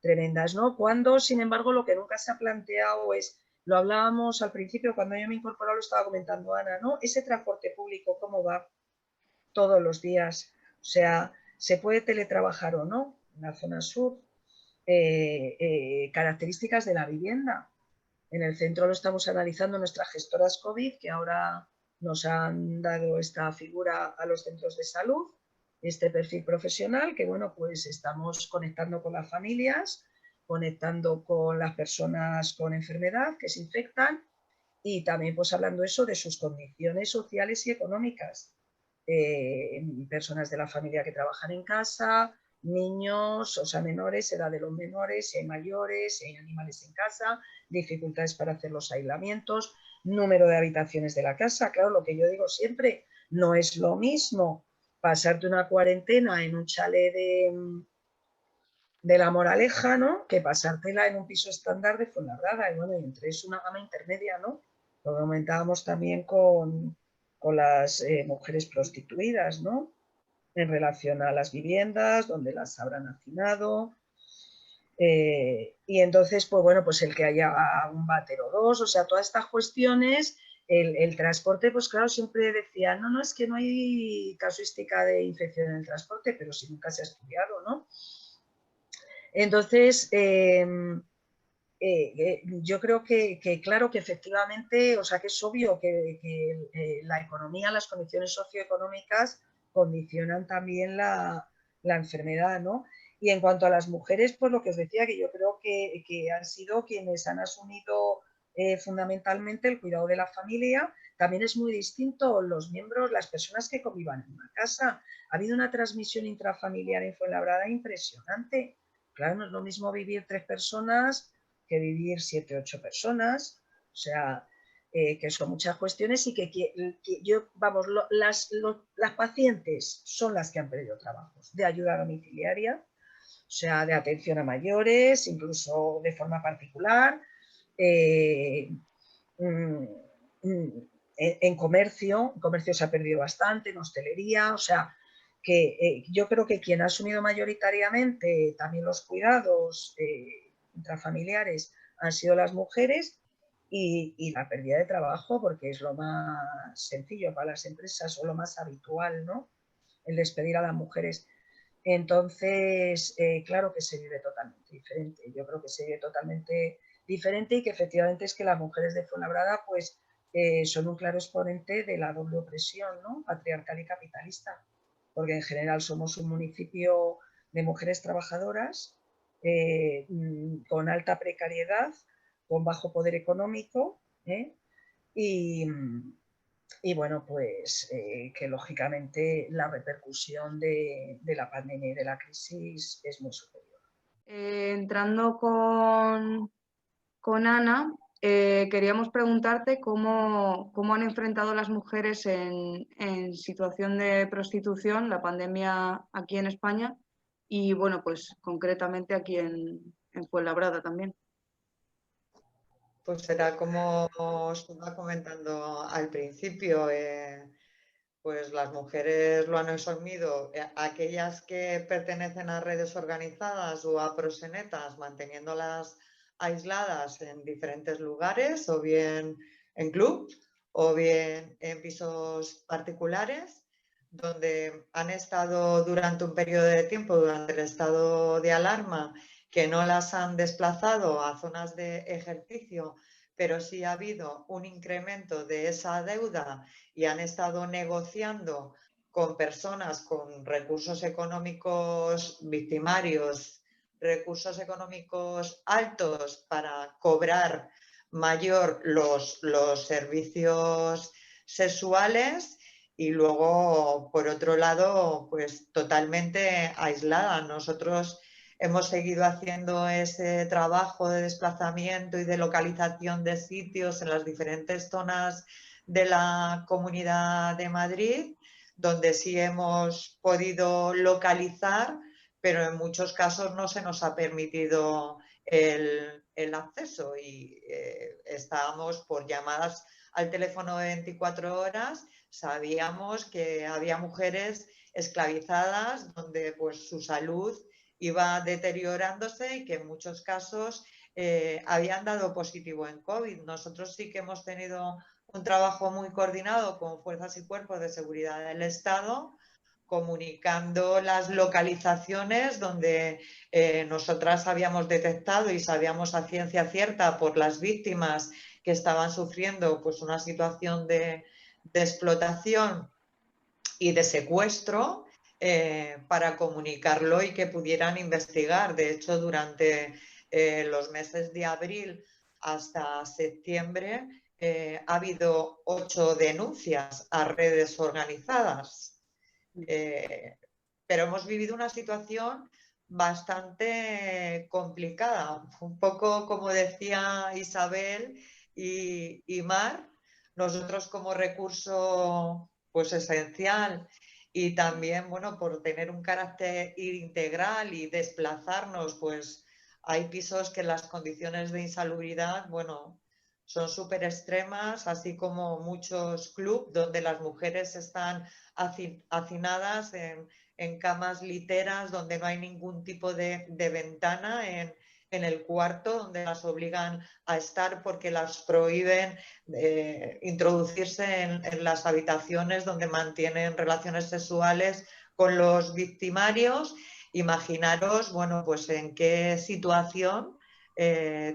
tremendas, ¿no? Cuando, sin embargo, lo que nunca se ha planteado es, lo hablábamos al principio, cuando yo me incorporé, lo estaba comentando Ana, ¿no? Ese transporte público, ¿cómo va todos los días? O sea, ¿se puede teletrabajar o no en la zona sur? Características de la vivienda. En el centro lo estamos analizando nuestras gestoras COVID, que ahora nos han dado esta figura a los centros de salud, este perfil profesional, que bueno, pues estamos conectando con las familias, conectando con las personas con enfermedad que se infectan y también pues hablando eso de sus condiciones sociales y económicas. Personas de la familia que trabajan en casa, niños, o sea, menores, edad de los menores, si hay mayores, si hay animales en casa, dificultades para hacer los aislamientos, número de habitaciones de la casa. Claro, lo que yo digo siempre, No es lo mismo pasarte una cuarentena en un chalet de La Moraleja, ¿no?, que pasártela en un piso estándar de Fuenlabrada. Y bueno, y entre es una gama intermedia, ¿no? Lo comentábamos también con las mujeres prostituidas, ¿no?, en relación a las viviendas, donde las habrán hacinado. Y entonces, pues bueno, pues el que haya un váter o dos, o sea, todas estas cuestiones, el transporte, pues claro, siempre decían, no, es que no hay casuística de infección en el transporte, pero si nunca se ha estudiado, ¿no? Entonces, yo creo que claro, que efectivamente, o sea, que es obvio que la economía, las condiciones socioeconómicas condicionan también la enfermedad, ¿no? Y en cuanto a las mujeres, pues lo que os decía, que yo creo que han sido quienes han asumido fundamentalmente el cuidado de la familia. También es muy distinto los miembros, las personas que convivan en una casa. Ha habido una transmisión intrafamiliar en Fuenlabrada impresionante. Claro, no es lo mismo vivir 3 personas que vivir 7, 8 personas, o sea, que son muchas cuestiones y que yo, vamos, las pacientes son las que han perdido trabajos de ayuda domiciliaria, o sea, de atención a mayores, incluso de forma particular, en comercio se ha perdido bastante, en hostelería, o sea, que yo creo que quien ha asumido mayoritariamente también los cuidados intrafamiliares han sido las mujeres, y la pérdida de trabajo, porque es lo más sencillo para las empresas o lo más habitual, ¿no?, el despedir a las mujeres. Entonces, claro que se vive totalmente diferente. Yo creo que se vive totalmente diferente y que efectivamente es que las mujeres de Fuenlabrada pues son un claro exponente de la doble opresión, ¿no?, patriarcal y capitalista, porque en general somos un municipio de mujeres trabajadoras con alta precariedad, con bajo poder económico, y bueno, pues que lógicamente la repercusión de la pandemia y de la crisis es muy superior. Entrando con Ana, queríamos preguntarte cómo han enfrentado las mujeres en situación de prostitución la pandemia aquí en España y, bueno, pues concretamente aquí en Fuenlabrada también. Pues será como os estaba comentando al principio, pues las mujeres lo han asumido, aquellas que pertenecen a redes organizadas o a proxenetas, manteniéndolas aisladas en diferentes lugares, o bien en clubs, o bien en pisos particulares, donde han estado durante un periodo de tiempo, durante el estado de alarma, que no las han desplazado a zonas de ejercicio, pero sí ha habido un incremento de esa deuda y han estado negociando con personas con recursos económicos victimarios, recursos económicos altos para cobrar mayor los servicios sexuales, y luego, por otro lado, pues totalmente aislada. Nosotros hemos seguido haciendo ese trabajo de desplazamiento y de localización de sitios en las diferentes zonas de la Comunidad de Madrid, donde sí hemos podido localizar, pero en muchos casos no se nos ha permitido el acceso, y estábamos por llamadas al teléfono de 24 horas, sabíamos que había mujeres esclavizadas donde pues su salud iba deteriorándose y que en muchos casos habían dado positivo en COVID. Nosotros sí que hemos tenido un trabajo muy coordinado con fuerzas y cuerpos de seguridad del Estado, comunicando las localizaciones donde nosotras habíamos detectado y sabíamos a ciencia cierta por las víctimas que estaban sufriendo pues una situación de explotación y de secuestro, para comunicarlo y que pudieran investigar. De hecho, durante los meses de abril hasta septiembre ha habido 8 denuncias a redes organizadas. Pero hemos vivido una situación bastante complicada, un poco como decía Isabel y Mar. Nosotros como recurso pues esencial. Y también, bueno, por tener un carácter integral y desplazarnos, pues hay pisos que las condiciones de insalubridad, bueno, son súper extremas, así como muchos clubs donde las mujeres están hacinadas en camas literas, donde no hay ningún tipo de ventana en el cuarto, donde las obligan a estar porque las prohíben introducirse en las habitaciones donde mantienen relaciones sexuales con los victimarios. Imaginaros, bueno, pues en qué situación,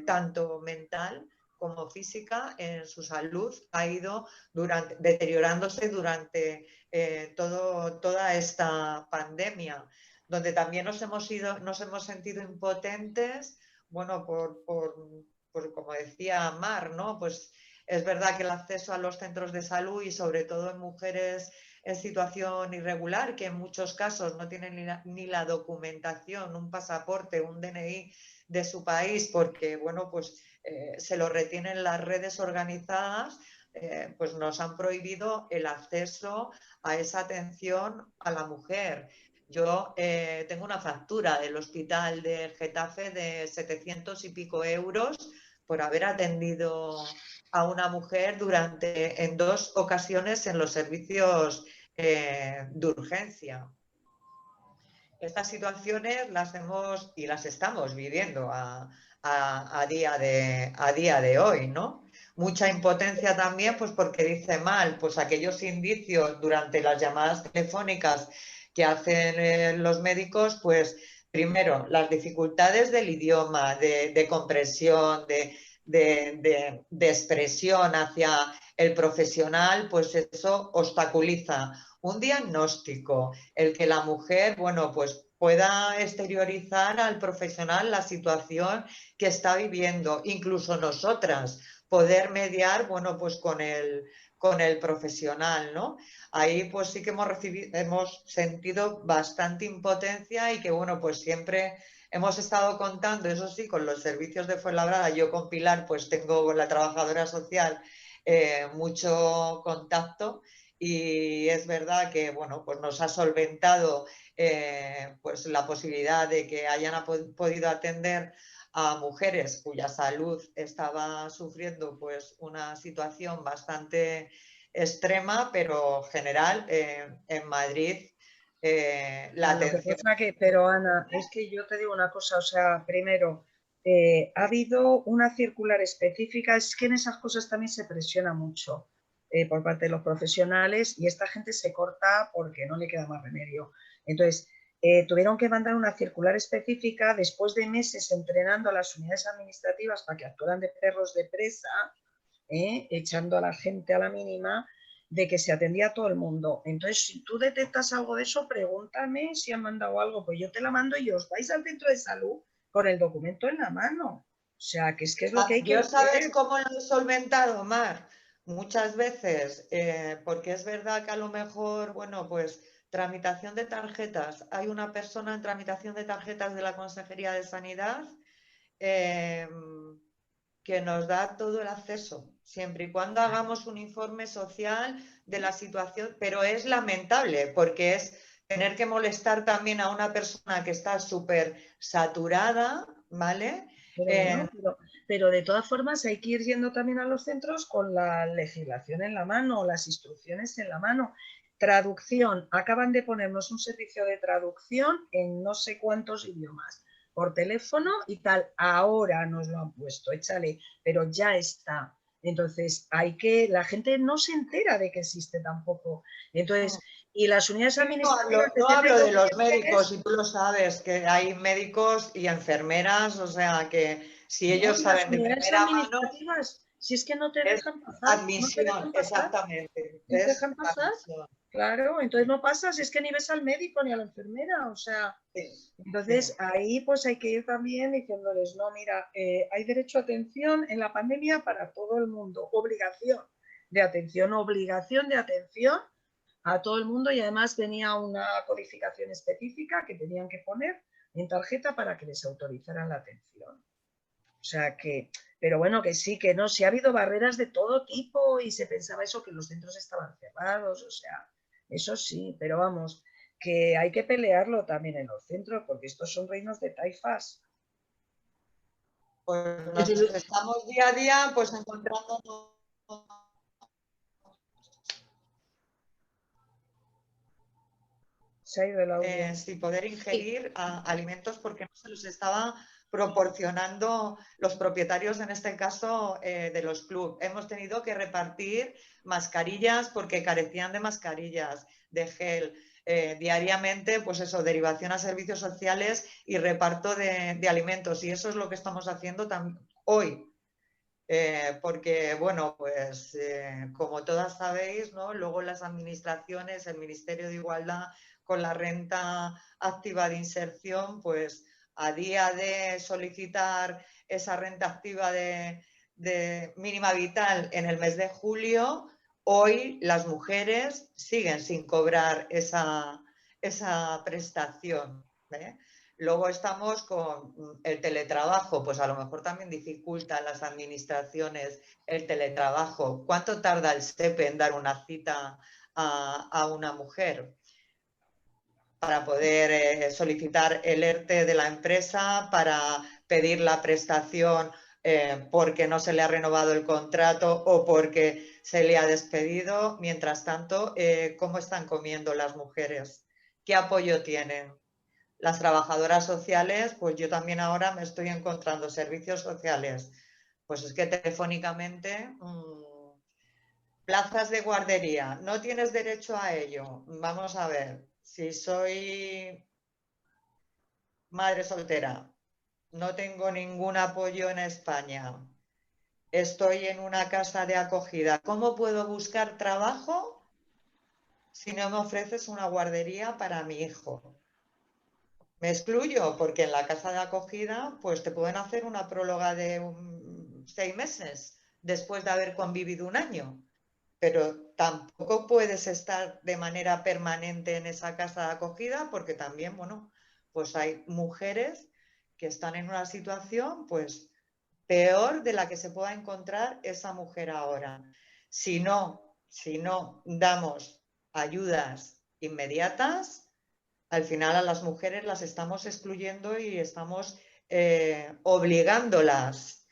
tanto mental como física, en su salud ha ido deteriorándose durante toda esta pandemia, donde también nos hemos sentido impotentes, bueno, por como decía Mar, ¿no? Pues es verdad que el acceso a los centros de salud y sobre todo en mujeres en situación irregular, que en muchos casos no tienen ni la documentación, un pasaporte, un DNI de su país, porque, bueno, pues se lo retienen las redes organizadas, pues nos han prohibido el acceso a esa atención a la mujer. Yo tengo una factura del hospital de Getafe de 700 y pico euros por haber atendido a una mujer en 2 ocasiones en los servicios de urgencia. Estas situaciones las hemos y las estamos viviendo a día de hoy, ¿no? Mucha impotencia también, pues porque dice mal, pues aquellos indicios durante las llamadas telefónicas que hacen los médicos, pues primero las dificultades del idioma, de comprensión, de expresión hacia el profesional, pues eso obstaculiza un diagnóstico, el que la mujer, bueno, pues pueda exteriorizar al profesional la situación que está viviendo, incluso nosotras, poder mediar, bueno, pues con el profesional, ¿no? Ahí pues sí que hemos sentido bastante impotencia y que, bueno, pues siempre hemos estado contando, eso sí, con los servicios de Fuenlabrada. Yo con Pilar pues tengo con la trabajadora social mucho contacto y es verdad que, bueno, pues nos ha solventado pues la posibilidad de que hayan podido atender a mujeres cuya salud estaba sufriendo pues una situación bastante extrema, pero general en Madrid la atención. Pero Ana, es que yo te digo una cosa, o sea, primero, ha habido una circular específica, es que en esas cosas también se presiona mucho por parte de los profesionales y esta gente se corta porque no le queda más remedio. Entonces, tuvieron que mandar una circular específica después de meses entrenando a las unidades administrativas para que actuaran de perros de presa, echando a la gente a la mínima, de que se atendía a todo el mundo. Entonces, si tú detectas algo de eso, pregúntame si han mandado algo, pues yo te la mando y os vais al centro de salud con el documento en la mano. O sea, que es lo que hay que ¿Yo hacer. sabes cómo lo he solventado, Mar? Muchas veces, porque es verdad que a lo mejor, bueno, pues tramitación de tarjetas. Hay una persona en tramitación de tarjetas de la Consejería de Sanidad que nos da todo el acceso, siempre y cuando hagamos un informe social de la situación, pero es lamentable porque es tener que molestar también a una persona que está súper saturada, ¿vale? Pero de todas formas hay que ir yendo también a los centros con la legislación en la mano, las instrucciones en la mano. Traducción, acaban de ponernos un servicio de traducción en no sé cuántos idiomas por teléfono y tal, ahora nos lo han puesto, échale, pero ya está. Entonces, la gente no se entera de que existe tampoco. Entonces, y las unidades administrativas... No hablo de los médicos, y tú lo sabes, que hay médicos y enfermeras, o sea, que si ellos saben de primera mano... Si es que no te Es dejan pasar. admisión, exactamente. ¿No te dejan pasar? Admisión. Claro, entonces no pasas, es que ni ves al médico ni a la enfermera, o sea, Sí, entonces sí. ahí pues hay que ir también diciéndoles, no, mira, hay derecho a atención en la pandemia para todo el mundo, obligación de atención a todo el mundo y además tenía una codificación específica que tenían que poner en tarjeta para que les autorizaran la atención. O sea que, pero bueno, que sí, que no, sí ha habido barreras de todo tipo y se pensaba eso, que los centros estaban cerrados, o sea, eso sí, pero vamos, que hay que pelearlo también en los centros, porque estos son reinos de taifas. Pues nos estamos día a día pues encontrando. Se ha ido el audio. Sin poder ingerir alimentos porque no se los estaba proporcionando los propietarios, en este caso de los clubes. Hemos tenido que repartir mascarillas porque carecían de mascarillas, de gel. Diariamente, pues eso, derivación a servicios sociales y reparto de alimentos. Y eso es lo que estamos haciendo hoy. Porque, bueno, pues como todas sabéis, ¿no? Luego las administraciones, el Ministerio de Igualdad, con la renta activa de inserción, pues a día de solicitar esa renta activa de mínima vital en el mes de julio, hoy las mujeres siguen sin cobrar esa prestación. Luego estamos con el teletrabajo, pues a lo mejor también dificulta a las administraciones el teletrabajo. ¿Cuánto tarda el SEPE en dar una cita a una mujer para poder solicitar el ERTE de la empresa, para pedir la prestación porque no se le ha renovado el contrato o porque se le ha despedido? Mientras tanto, ¿cómo están comiendo las mujeres? ¿Qué apoyo tienen? Las trabajadoras sociales, pues yo también ahora me estoy encontrando servicios sociales. Pues es que telefónicamente, plazas de guardería, no tienes derecho a ello. Vamos a ver, si soy madre soltera, no tengo ningún apoyo en España, estoy en una casa de acogida, ¿cómo puedo buscar trabajo si no me ofreces una guardería para mi hijo? Me excluyo porque en la casa de acogida pues te pueden hacer una próloga de 6 meses después de haber convivido un año, pero tampoco puedes estar de manera permanente en esa casa de acogida porque también, bueno, pues hay mujeres que están en una situación pues peor de la que se pueda encontrar esa mujer ahora. Si no damos ayudas inmediatas, al final a las mujeres las estamos excluyendo y estamos obligándolas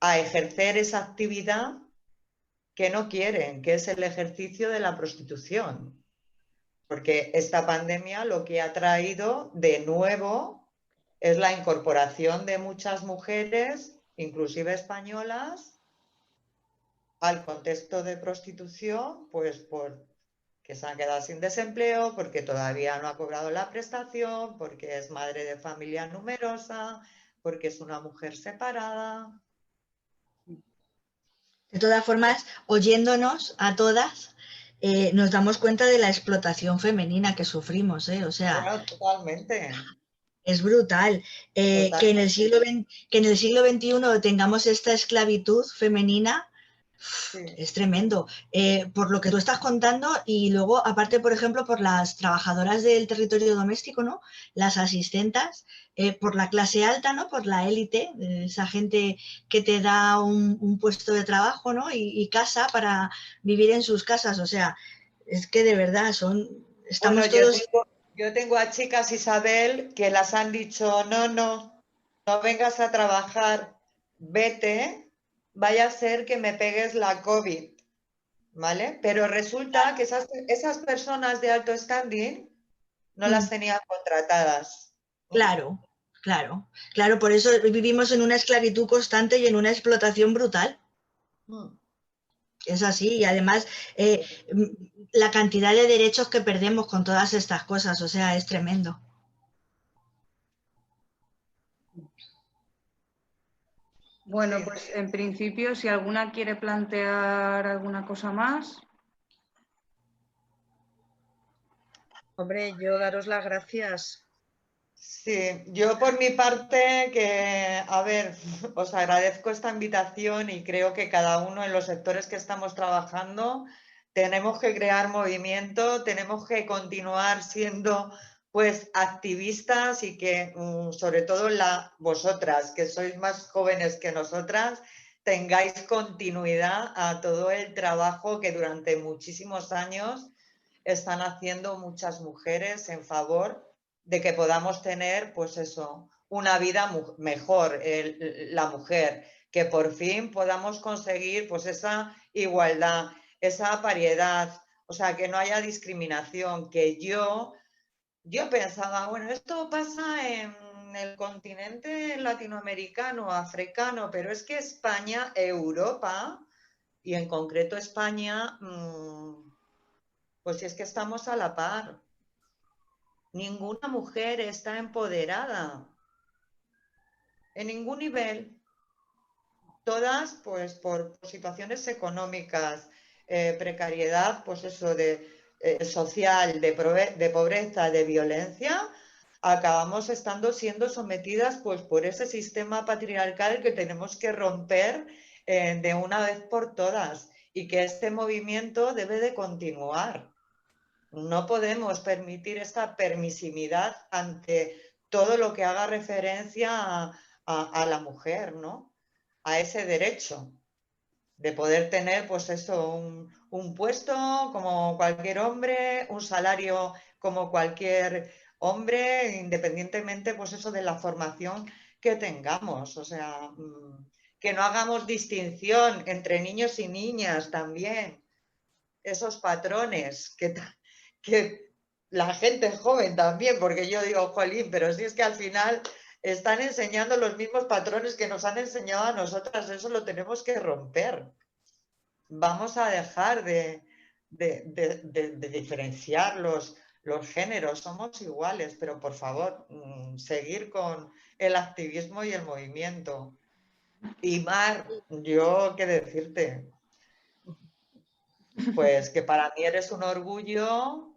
a ejercer esa actividad que no quieren, que es el ejercicio de la prostitución. Porque esta pandemia lo que ha traído de nuevo es la incorporación de muchas mujeres, inclusive españolas, al contexto de prostitución, pues porque se han quedado sin desempleo, porque todavía no ha cobrado la prestación, porque es madre de familia numerosa, porque es una mujer separada. De todas formas, oyéndonos a todas, nos damos cuenta de la explotación femenina que sufrimos, o sea, Bueno, totalmente. es brutal. Que en el siglo XXI tengamos esta esclavitud femenina, Sí. es tremendo. Por lo que tú estás contando y luego, aparte, por ejemplo, por las trabajadoras del territorio doméstico, ¿no? Las asistentas, por la clase alta, ¿no? Por la élite, esa gente que te da un puesto de trabajo, ¿no? Y casa para vivir en sus casas. O sea, es que de verdad estamos Bueno, todos... yo tengo a chicas, Isabel, que las han dicho, no vengas a trabajar, vete, vaya a ser que me pegues la COVID, ¿vale? Pero resulta que esas personas de alto standing no las tenían contratadas. Claro, claro, por eso vivimos en una esclavitud constante y en una explotación brutal. Es así, y además la cantidad de derechos que perdemos con todas estas cosas, o sea, es tremendo. Bueno, pues en principio, si alguna quiere plantear alguna cosa más. Hombre, yo daros las gracias. Sí, yo por mi parte que, a ver, os agradezco esta invitación y creo que cada uno en los sectores que estamos trabajando tenemos que crear movimiento, tenemos que continuar siendo pues activistas y que sobre todo vosotras, que sois más jóvenes que nosotras, tengáis continuidad a todo el trabajo que durante muchísimos años están haciendo muchas mujeres en favor de que podamos tener, pues eso, una vida mejor, la mujer, que por fin podamos conseguir pues esa igualdad, esa paridad, o sea, que no haya discriminación, que yo pensaba, bueno, esto pasa en el continente latinoamericano, africano, pero es que España, Europa, y en concreto España, pues es que estamos a la par. Ninguna mujer está empoderada en ningún nivel. Todas, pues, por situaciones económicas, precariedad, pues eso, social, de pobreza, de violencia, acabamos siendo sometidas, pues, por ese sistema patriarcal que tenemos que romper de una vez por todas, y que este movimiento debe de continuar. No podemos permitir esta permisividad ante todo lo que haga referencia a la mujer, ¿no? A ese derecho de poder tener, pues eso, un puesto como cualquier hombre, un salario como cualquier hombre, independientemente, pues eso, de la formación que tengamos. O sea, que no hagamos distinción entre niños y niñas también. Esos patrones que la gente joven también, porque yo digo, jolín, pero si es que al final están enseñando los mismos patrones que nos han enseñado a nosotras, eso lo tenemos que romper. Vamos a dejar de diferenciar los géneros, somos iguales, pero por favor, seguir con el activismo y el movimiento. Y Mar, yo qué decirte, pues que para mí eres un orgullo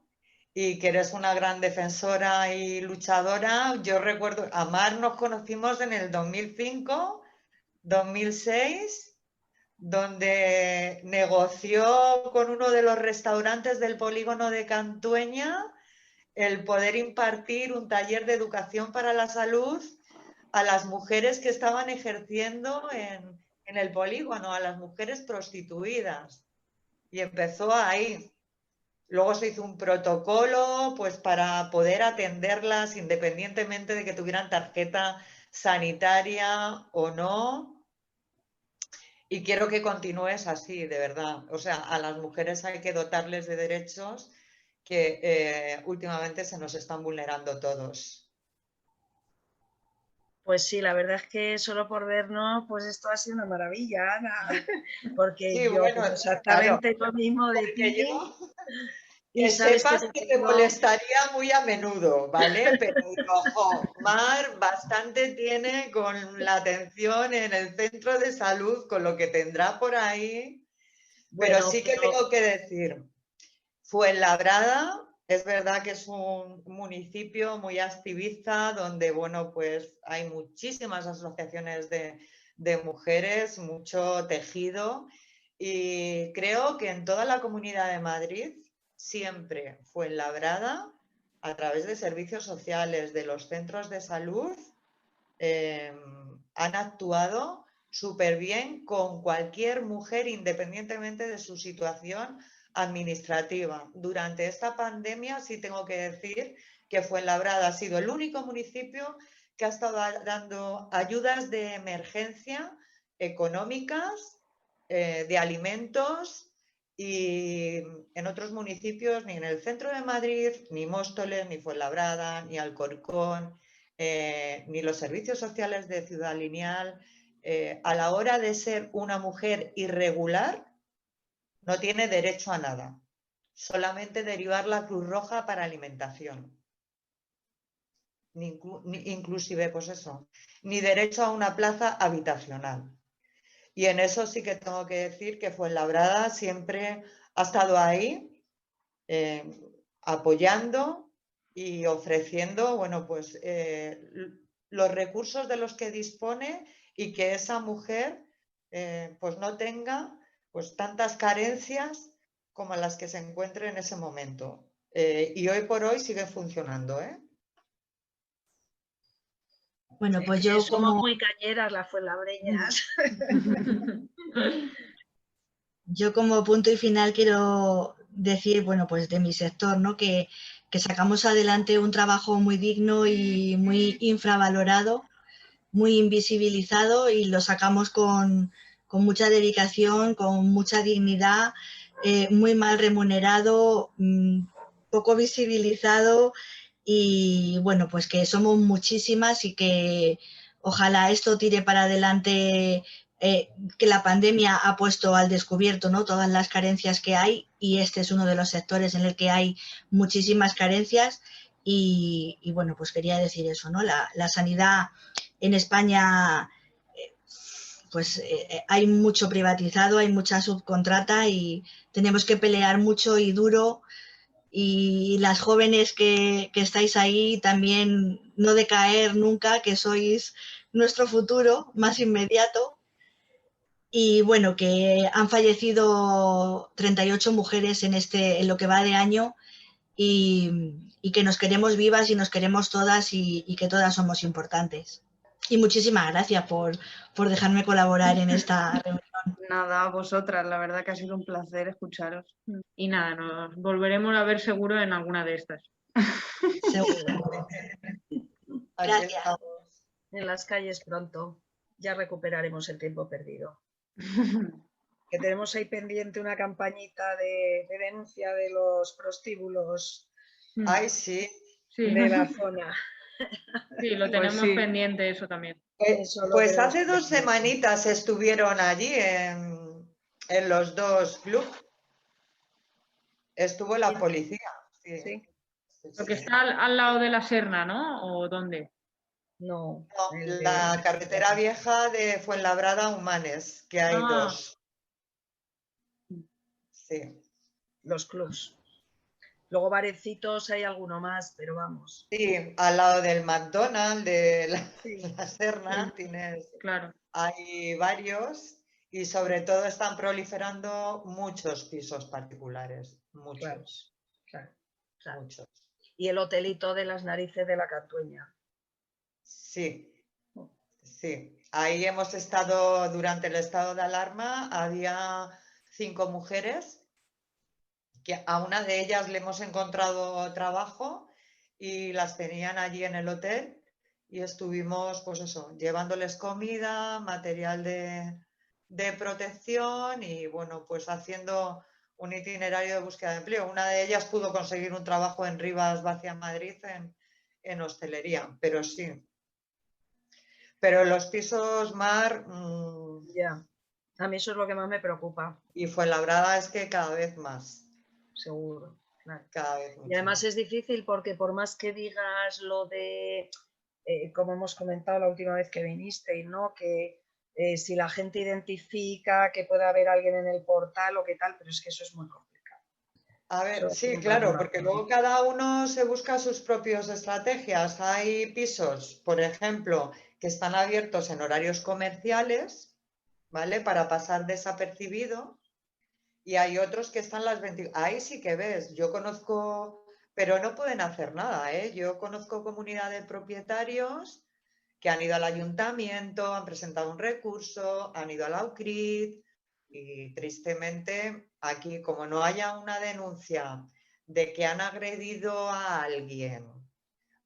y que eres una gran defensora y luchadora. Yo recuerdo, a Mar nos conocimos en el 2005, 2006, donde negoció con uno de los restaurantes del polígono de Cantueña el poder impartir un taller de educación para la salud a las mujeres que estaban ejerciendo en el polígono, a las mujeres prostituidas. Y empezó ahí. Luego se hizo un protocolo, pues, para poder atenderlas independientemente de que tuvieran tarjeta sanitaria o no. Y quiero que continúes así, de verdad. O sea, a las mujeres hay que dotarles de derechos que últimamente se nos están vulnerando todos. Pues sí, la verdad es que solo por vernos, pues esto ha sido una maravilla, Ana, porque Sí, yo bueno, pienso exactamente claro, lo mismo de porque ti. Y que sabes sepas que te molestaría muy a menudo, ¿vale? Pero, ojo, Mar bastante tiene con la atención en el centro de salud, con lo que tendrá por ahí. Pero sí que tengo que decir, Fuenlabrada, es verdad que es un municipio muy activista, donde, bueno, pues hay muchísimas asociaciones de mujeres, mucho tejido, y creo que en toda la Comunidad de Madrid siempre Fuenlabrada, a través de servicios sociales, de los centros de salud, han actuado súper bien con cualquier mujer, independientemente de su situación administrativa. Durante esta pandemia sí tengo que decir que Fuenlabrada ha sido el único municipio que ha estado dando ayudas de emergencia económicas, de alimentos, y en otros municipios, ni en el centro de Madrid, ni Móstoles, ni Fuenlabrada, ni Alcorcón, ni los servicios sociales de Ciudad Lineal, a la hora de ser una mujer irregular, no tiene derecho a nada, solamente derivar la Cruz Roja para alimentación. Inclusive, pues eso, ni derecho a una plaza habitacional. Y en eso sí que tengo que decir que Fuenlabrada siempre ha estado ahí, apoyando y ofreciendo, bueno, pues los recursos de los que dispone, y que esa mujer pues no tenga pues tantas carencias como las que se encuentre en ese momento. Y hoy por hoy sigue funcionando, ¿eh? Bueno, pues yo somos como, muy cañeras las fuenlabreñas. yo como punto y final quiero decir, bueno, pues de mi sector, ¿no? Que sacamos adelante un trabajo muy digno y muy infravalorado, muy invisibilizado, y lo sacamos con mucha dedicación, con mucha dignidad, muy mal remunerado, poco visibilizado, y bueno, pues que somos muchísimas y que ojalá esto tire para adelante, que la pandemia ha puesto al descubierto, ¿no?, todas las carencias que hay, y este es uno de los sectores en el que hay muchísimas carencias. Y bueno, pues quería decir eso, ¿no? La sanidad en España, pues hay mucho privatizado, hay mucha subcontrata y tenemos que pelear mucho y duro. Y las jóvenes que estáis ahí también, no decaer nunca, que sois nuestro futuro más inmediato. Y bueno, que han fallecido 38 mujeres en lo que va de año, y que nos queremos vivas y nos queremos todas, y que todas somos importantes. Y muchísimas gracias por dejarme colaborar en esta reunión. Nada, a vosotras, la verdad que ha sido un placer escucharos. Y nada, nos volveremos a ver seguro en alguna de estas. Seguro. Aquí Gracias. estamos. En las calles pronto. Ya recuperaremos el tiempo perdido. Que tenemos ahí pendiente una campañita de denuncia de los prostíbulos Ay, sí. Sí, de la zona. sí, lo Pues tenemos sí. pendiente eso también. Eso lo Pues tenemos hace 2 pendiente. semanitas estuvieron allí en los 2 clubs. Estuvo la policía. Sí. ¿Sí? Lo que está al lado de la Serna, ¿no? ¿O dónde? No. No, el de- la carretera vieja de Fuenlabrada a Humanes, que hay 2. Sí. Los clubs. Luego barecitos hay alguno más, pero vamos. Sí, al lado del McDonald's, de Sí. la Serna, tienes, Claro. hay varios, y sobre todo están proliferando muchos pisos particulares, muchos, Claro. muchos. Y el hotelito de las narices de la Cantueña. Sí, sí. Ahí hemos estado durante el estado de alarma, había 5 mujeres, que a una de ellas le hemos encontrado trabajo y las tenían allí en el hotel, y estuvimos, pues eso, llevándoles comida, material de protección, y bueno, pues haciendo un itinerario de búsqueda de empleo. Una de ellas pudo conseguir un trabajo en Rivas Vacia, Madrid, en hostelería, pero sí. Pero los pisos Mar Ya. A mí eso es lo que más me preocupa, y Fuenlabrada es que cada vez más, seguro. Claro. cada vez mucho Y además más. es difícil porque por más que digas lo de, como hemos comentado la última vez que vinisteis, ¿no? Que si la gente identifica que puede haber alguien en el portal o qué tal, pero es que eso es muy complicado. A ver, Eso sí, es claro, una porque cosa. luego cada uno se busca sus propias estrategias. Hay pisos, por ejemplo, que están abiertos en horarios comerciales, ¿vale? Para pasar desapercibido. Y hay otros que están las 20. Ahí sí que ves, yo conozco, pero no pueden hacer nada, ¿eh? Yo conozco comunidades de propietarios que han ido al ayuntamiento, han presentado un recurso, han ido a la UCRIT, y tristemente aquí, como no haya una denuncia de que han agredido a alguien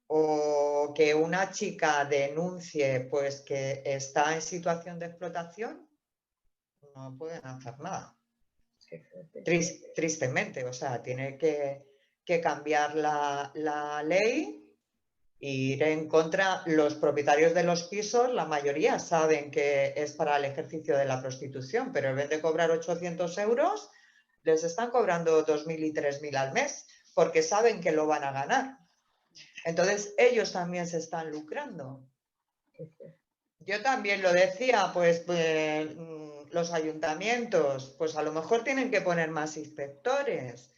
o que una chica denuncie pues que está en situación de explotación, no pueden hacer nada. Tristemente, o sea, tiene que cambiar la ley e ir en contra. Los propietarios de los pisos, la mayoría saben que es para el ejercicio de la prostitución, pero en vez de cobrar 800 euros, les están cobrando 2.000 y 3.000 al mes, porque saben que lo van a ganar. Entonces, ellos también se están lucrando. Yo también lo decía, pues los ayuntamientos, pues a lo mejor tienen que poner más inspectores.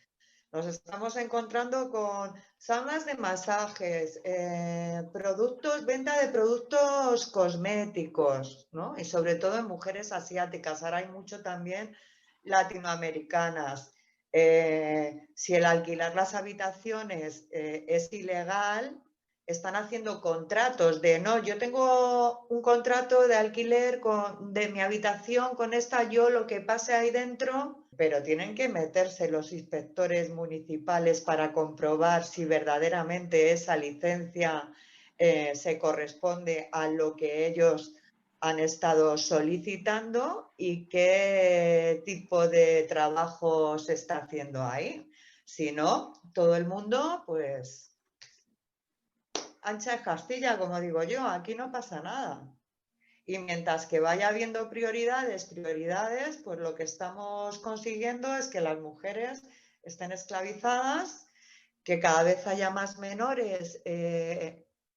Nos estamos encontrando con salas de masajes, venta de productos cosméticos, ¿no? Y sobre todo en mujeres asiáticas. Ahora hay mucho también latinoamericanas. Si el alquilar las habitaciones es ilegal, están haciendo contratos de, no, yo tengo un contrato de alquiler de mi habitación con esta, yo lo que pase ahí dentro, pero tienen que meterse los inspectores municipales para comprobar si verdaderamente esa licencia se corresponde a lo que ellos han estado solicitando y qué tipo de trabajo se está haciendo ahí. Si no, todo el mundo, pues, ancha es Castilla, como digo yo, aquí no pasa nada. Y mientras que vaya habiendo prioridades, pues lo que estamos consiguiendo es que las mujeres estén esclavizadas, que cada vez haya más menores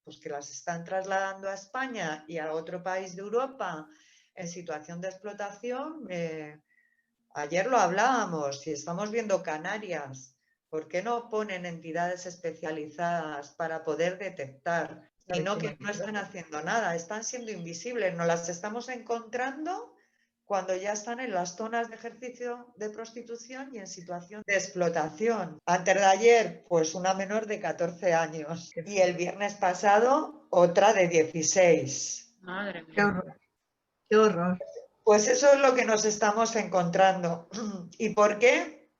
pues que las están trasladando a España y a otro país de Europa en situación de explotación. Ayer lo hablábamos, si estamos viendo Canarias, ¿por qué no ponen entidades especializadas para poder detectar? Y no que no están haciendo nada, están siendo invisibles, nos las estamos encontrando cuando ya están en las zonas de ejercicio de prostitución y en situación de explotación. Antes de ayer, pues una menor de 14 años y el viernes pasado otra de 16. Madre mía. Qué horror. Qué horror. Pues eso es lo que nos estamos encontrando. ¿Y por qué?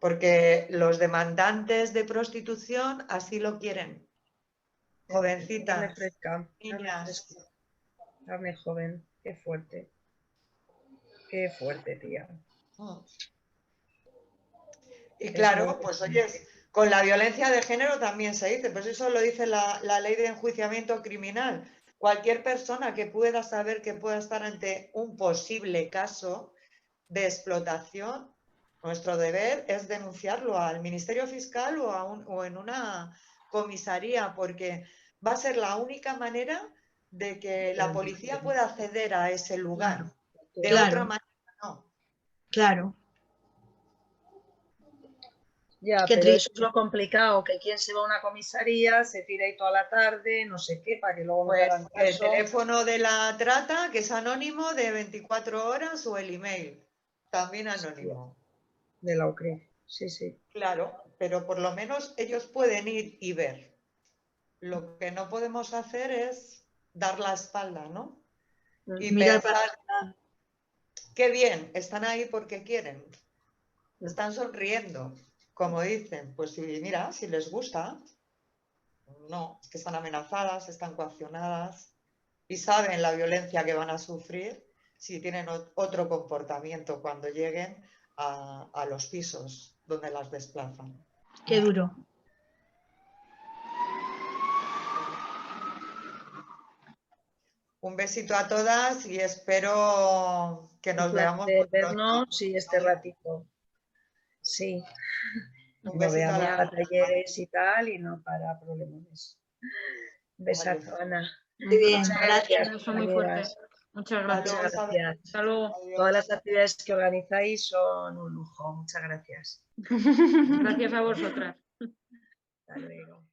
Porque los demandantes de prostitución así lo quieren. Jovencitas, niñas. Carne joven, qué fuerte. Qué fuerte, tía. Y claro, pues oye, con la violencia de género también se dice, pues eso lo dice la ley de enjuiciamiento criminal. Cualquier persona que pueda saber que pueda estar ante un posible caso de explotación, nuestro deber es denunciarlo al Ministerio Fiscal o en una comisaría, porque va a ser la única manera de que la policía pueda acceder a ese lugar. De otra manera, no. Claro. Ya, Qué pero triste. eso es lo complicado, que quien se va a una comisaría se tira ahí toda la tarde, no sé qué, para que luego no te hagan Pues el caso. teléfono de la trata, que es anónimo, de 24 horas, o el email, también anónimo. De la UCRI, sí, sí. Claro, pero por lo menos ellos pueden ir y ver. Lo que no podemos hacer es dar la espalda, ¿no? Y Mirar pensar, qué bien, están ahí porque quieren. Están sonriendo, como dicen. Pues si, mira, si les gusta, no, es que están amenazadas, están coaccionadas y saben la violencia que van a sufrir si tienen otro comportamiento cuando lleguen a los pisos donde las desplazan. Qué duro. Un besito a todas y espero que nos veamos muy vernos, pronto. sí, este ratito. Sí. Un No besito veamos a a talleres y tal y no para problemas. Un besazo, Ana. Muy bien, Muchas gracias. Un beso muy fuerte. Muchas gracias. Muchas gracias. Hasta luego. Todas las actividades que organizáis son un lujo. Muchas gracias. Gracias a vosotras. Hasta luego.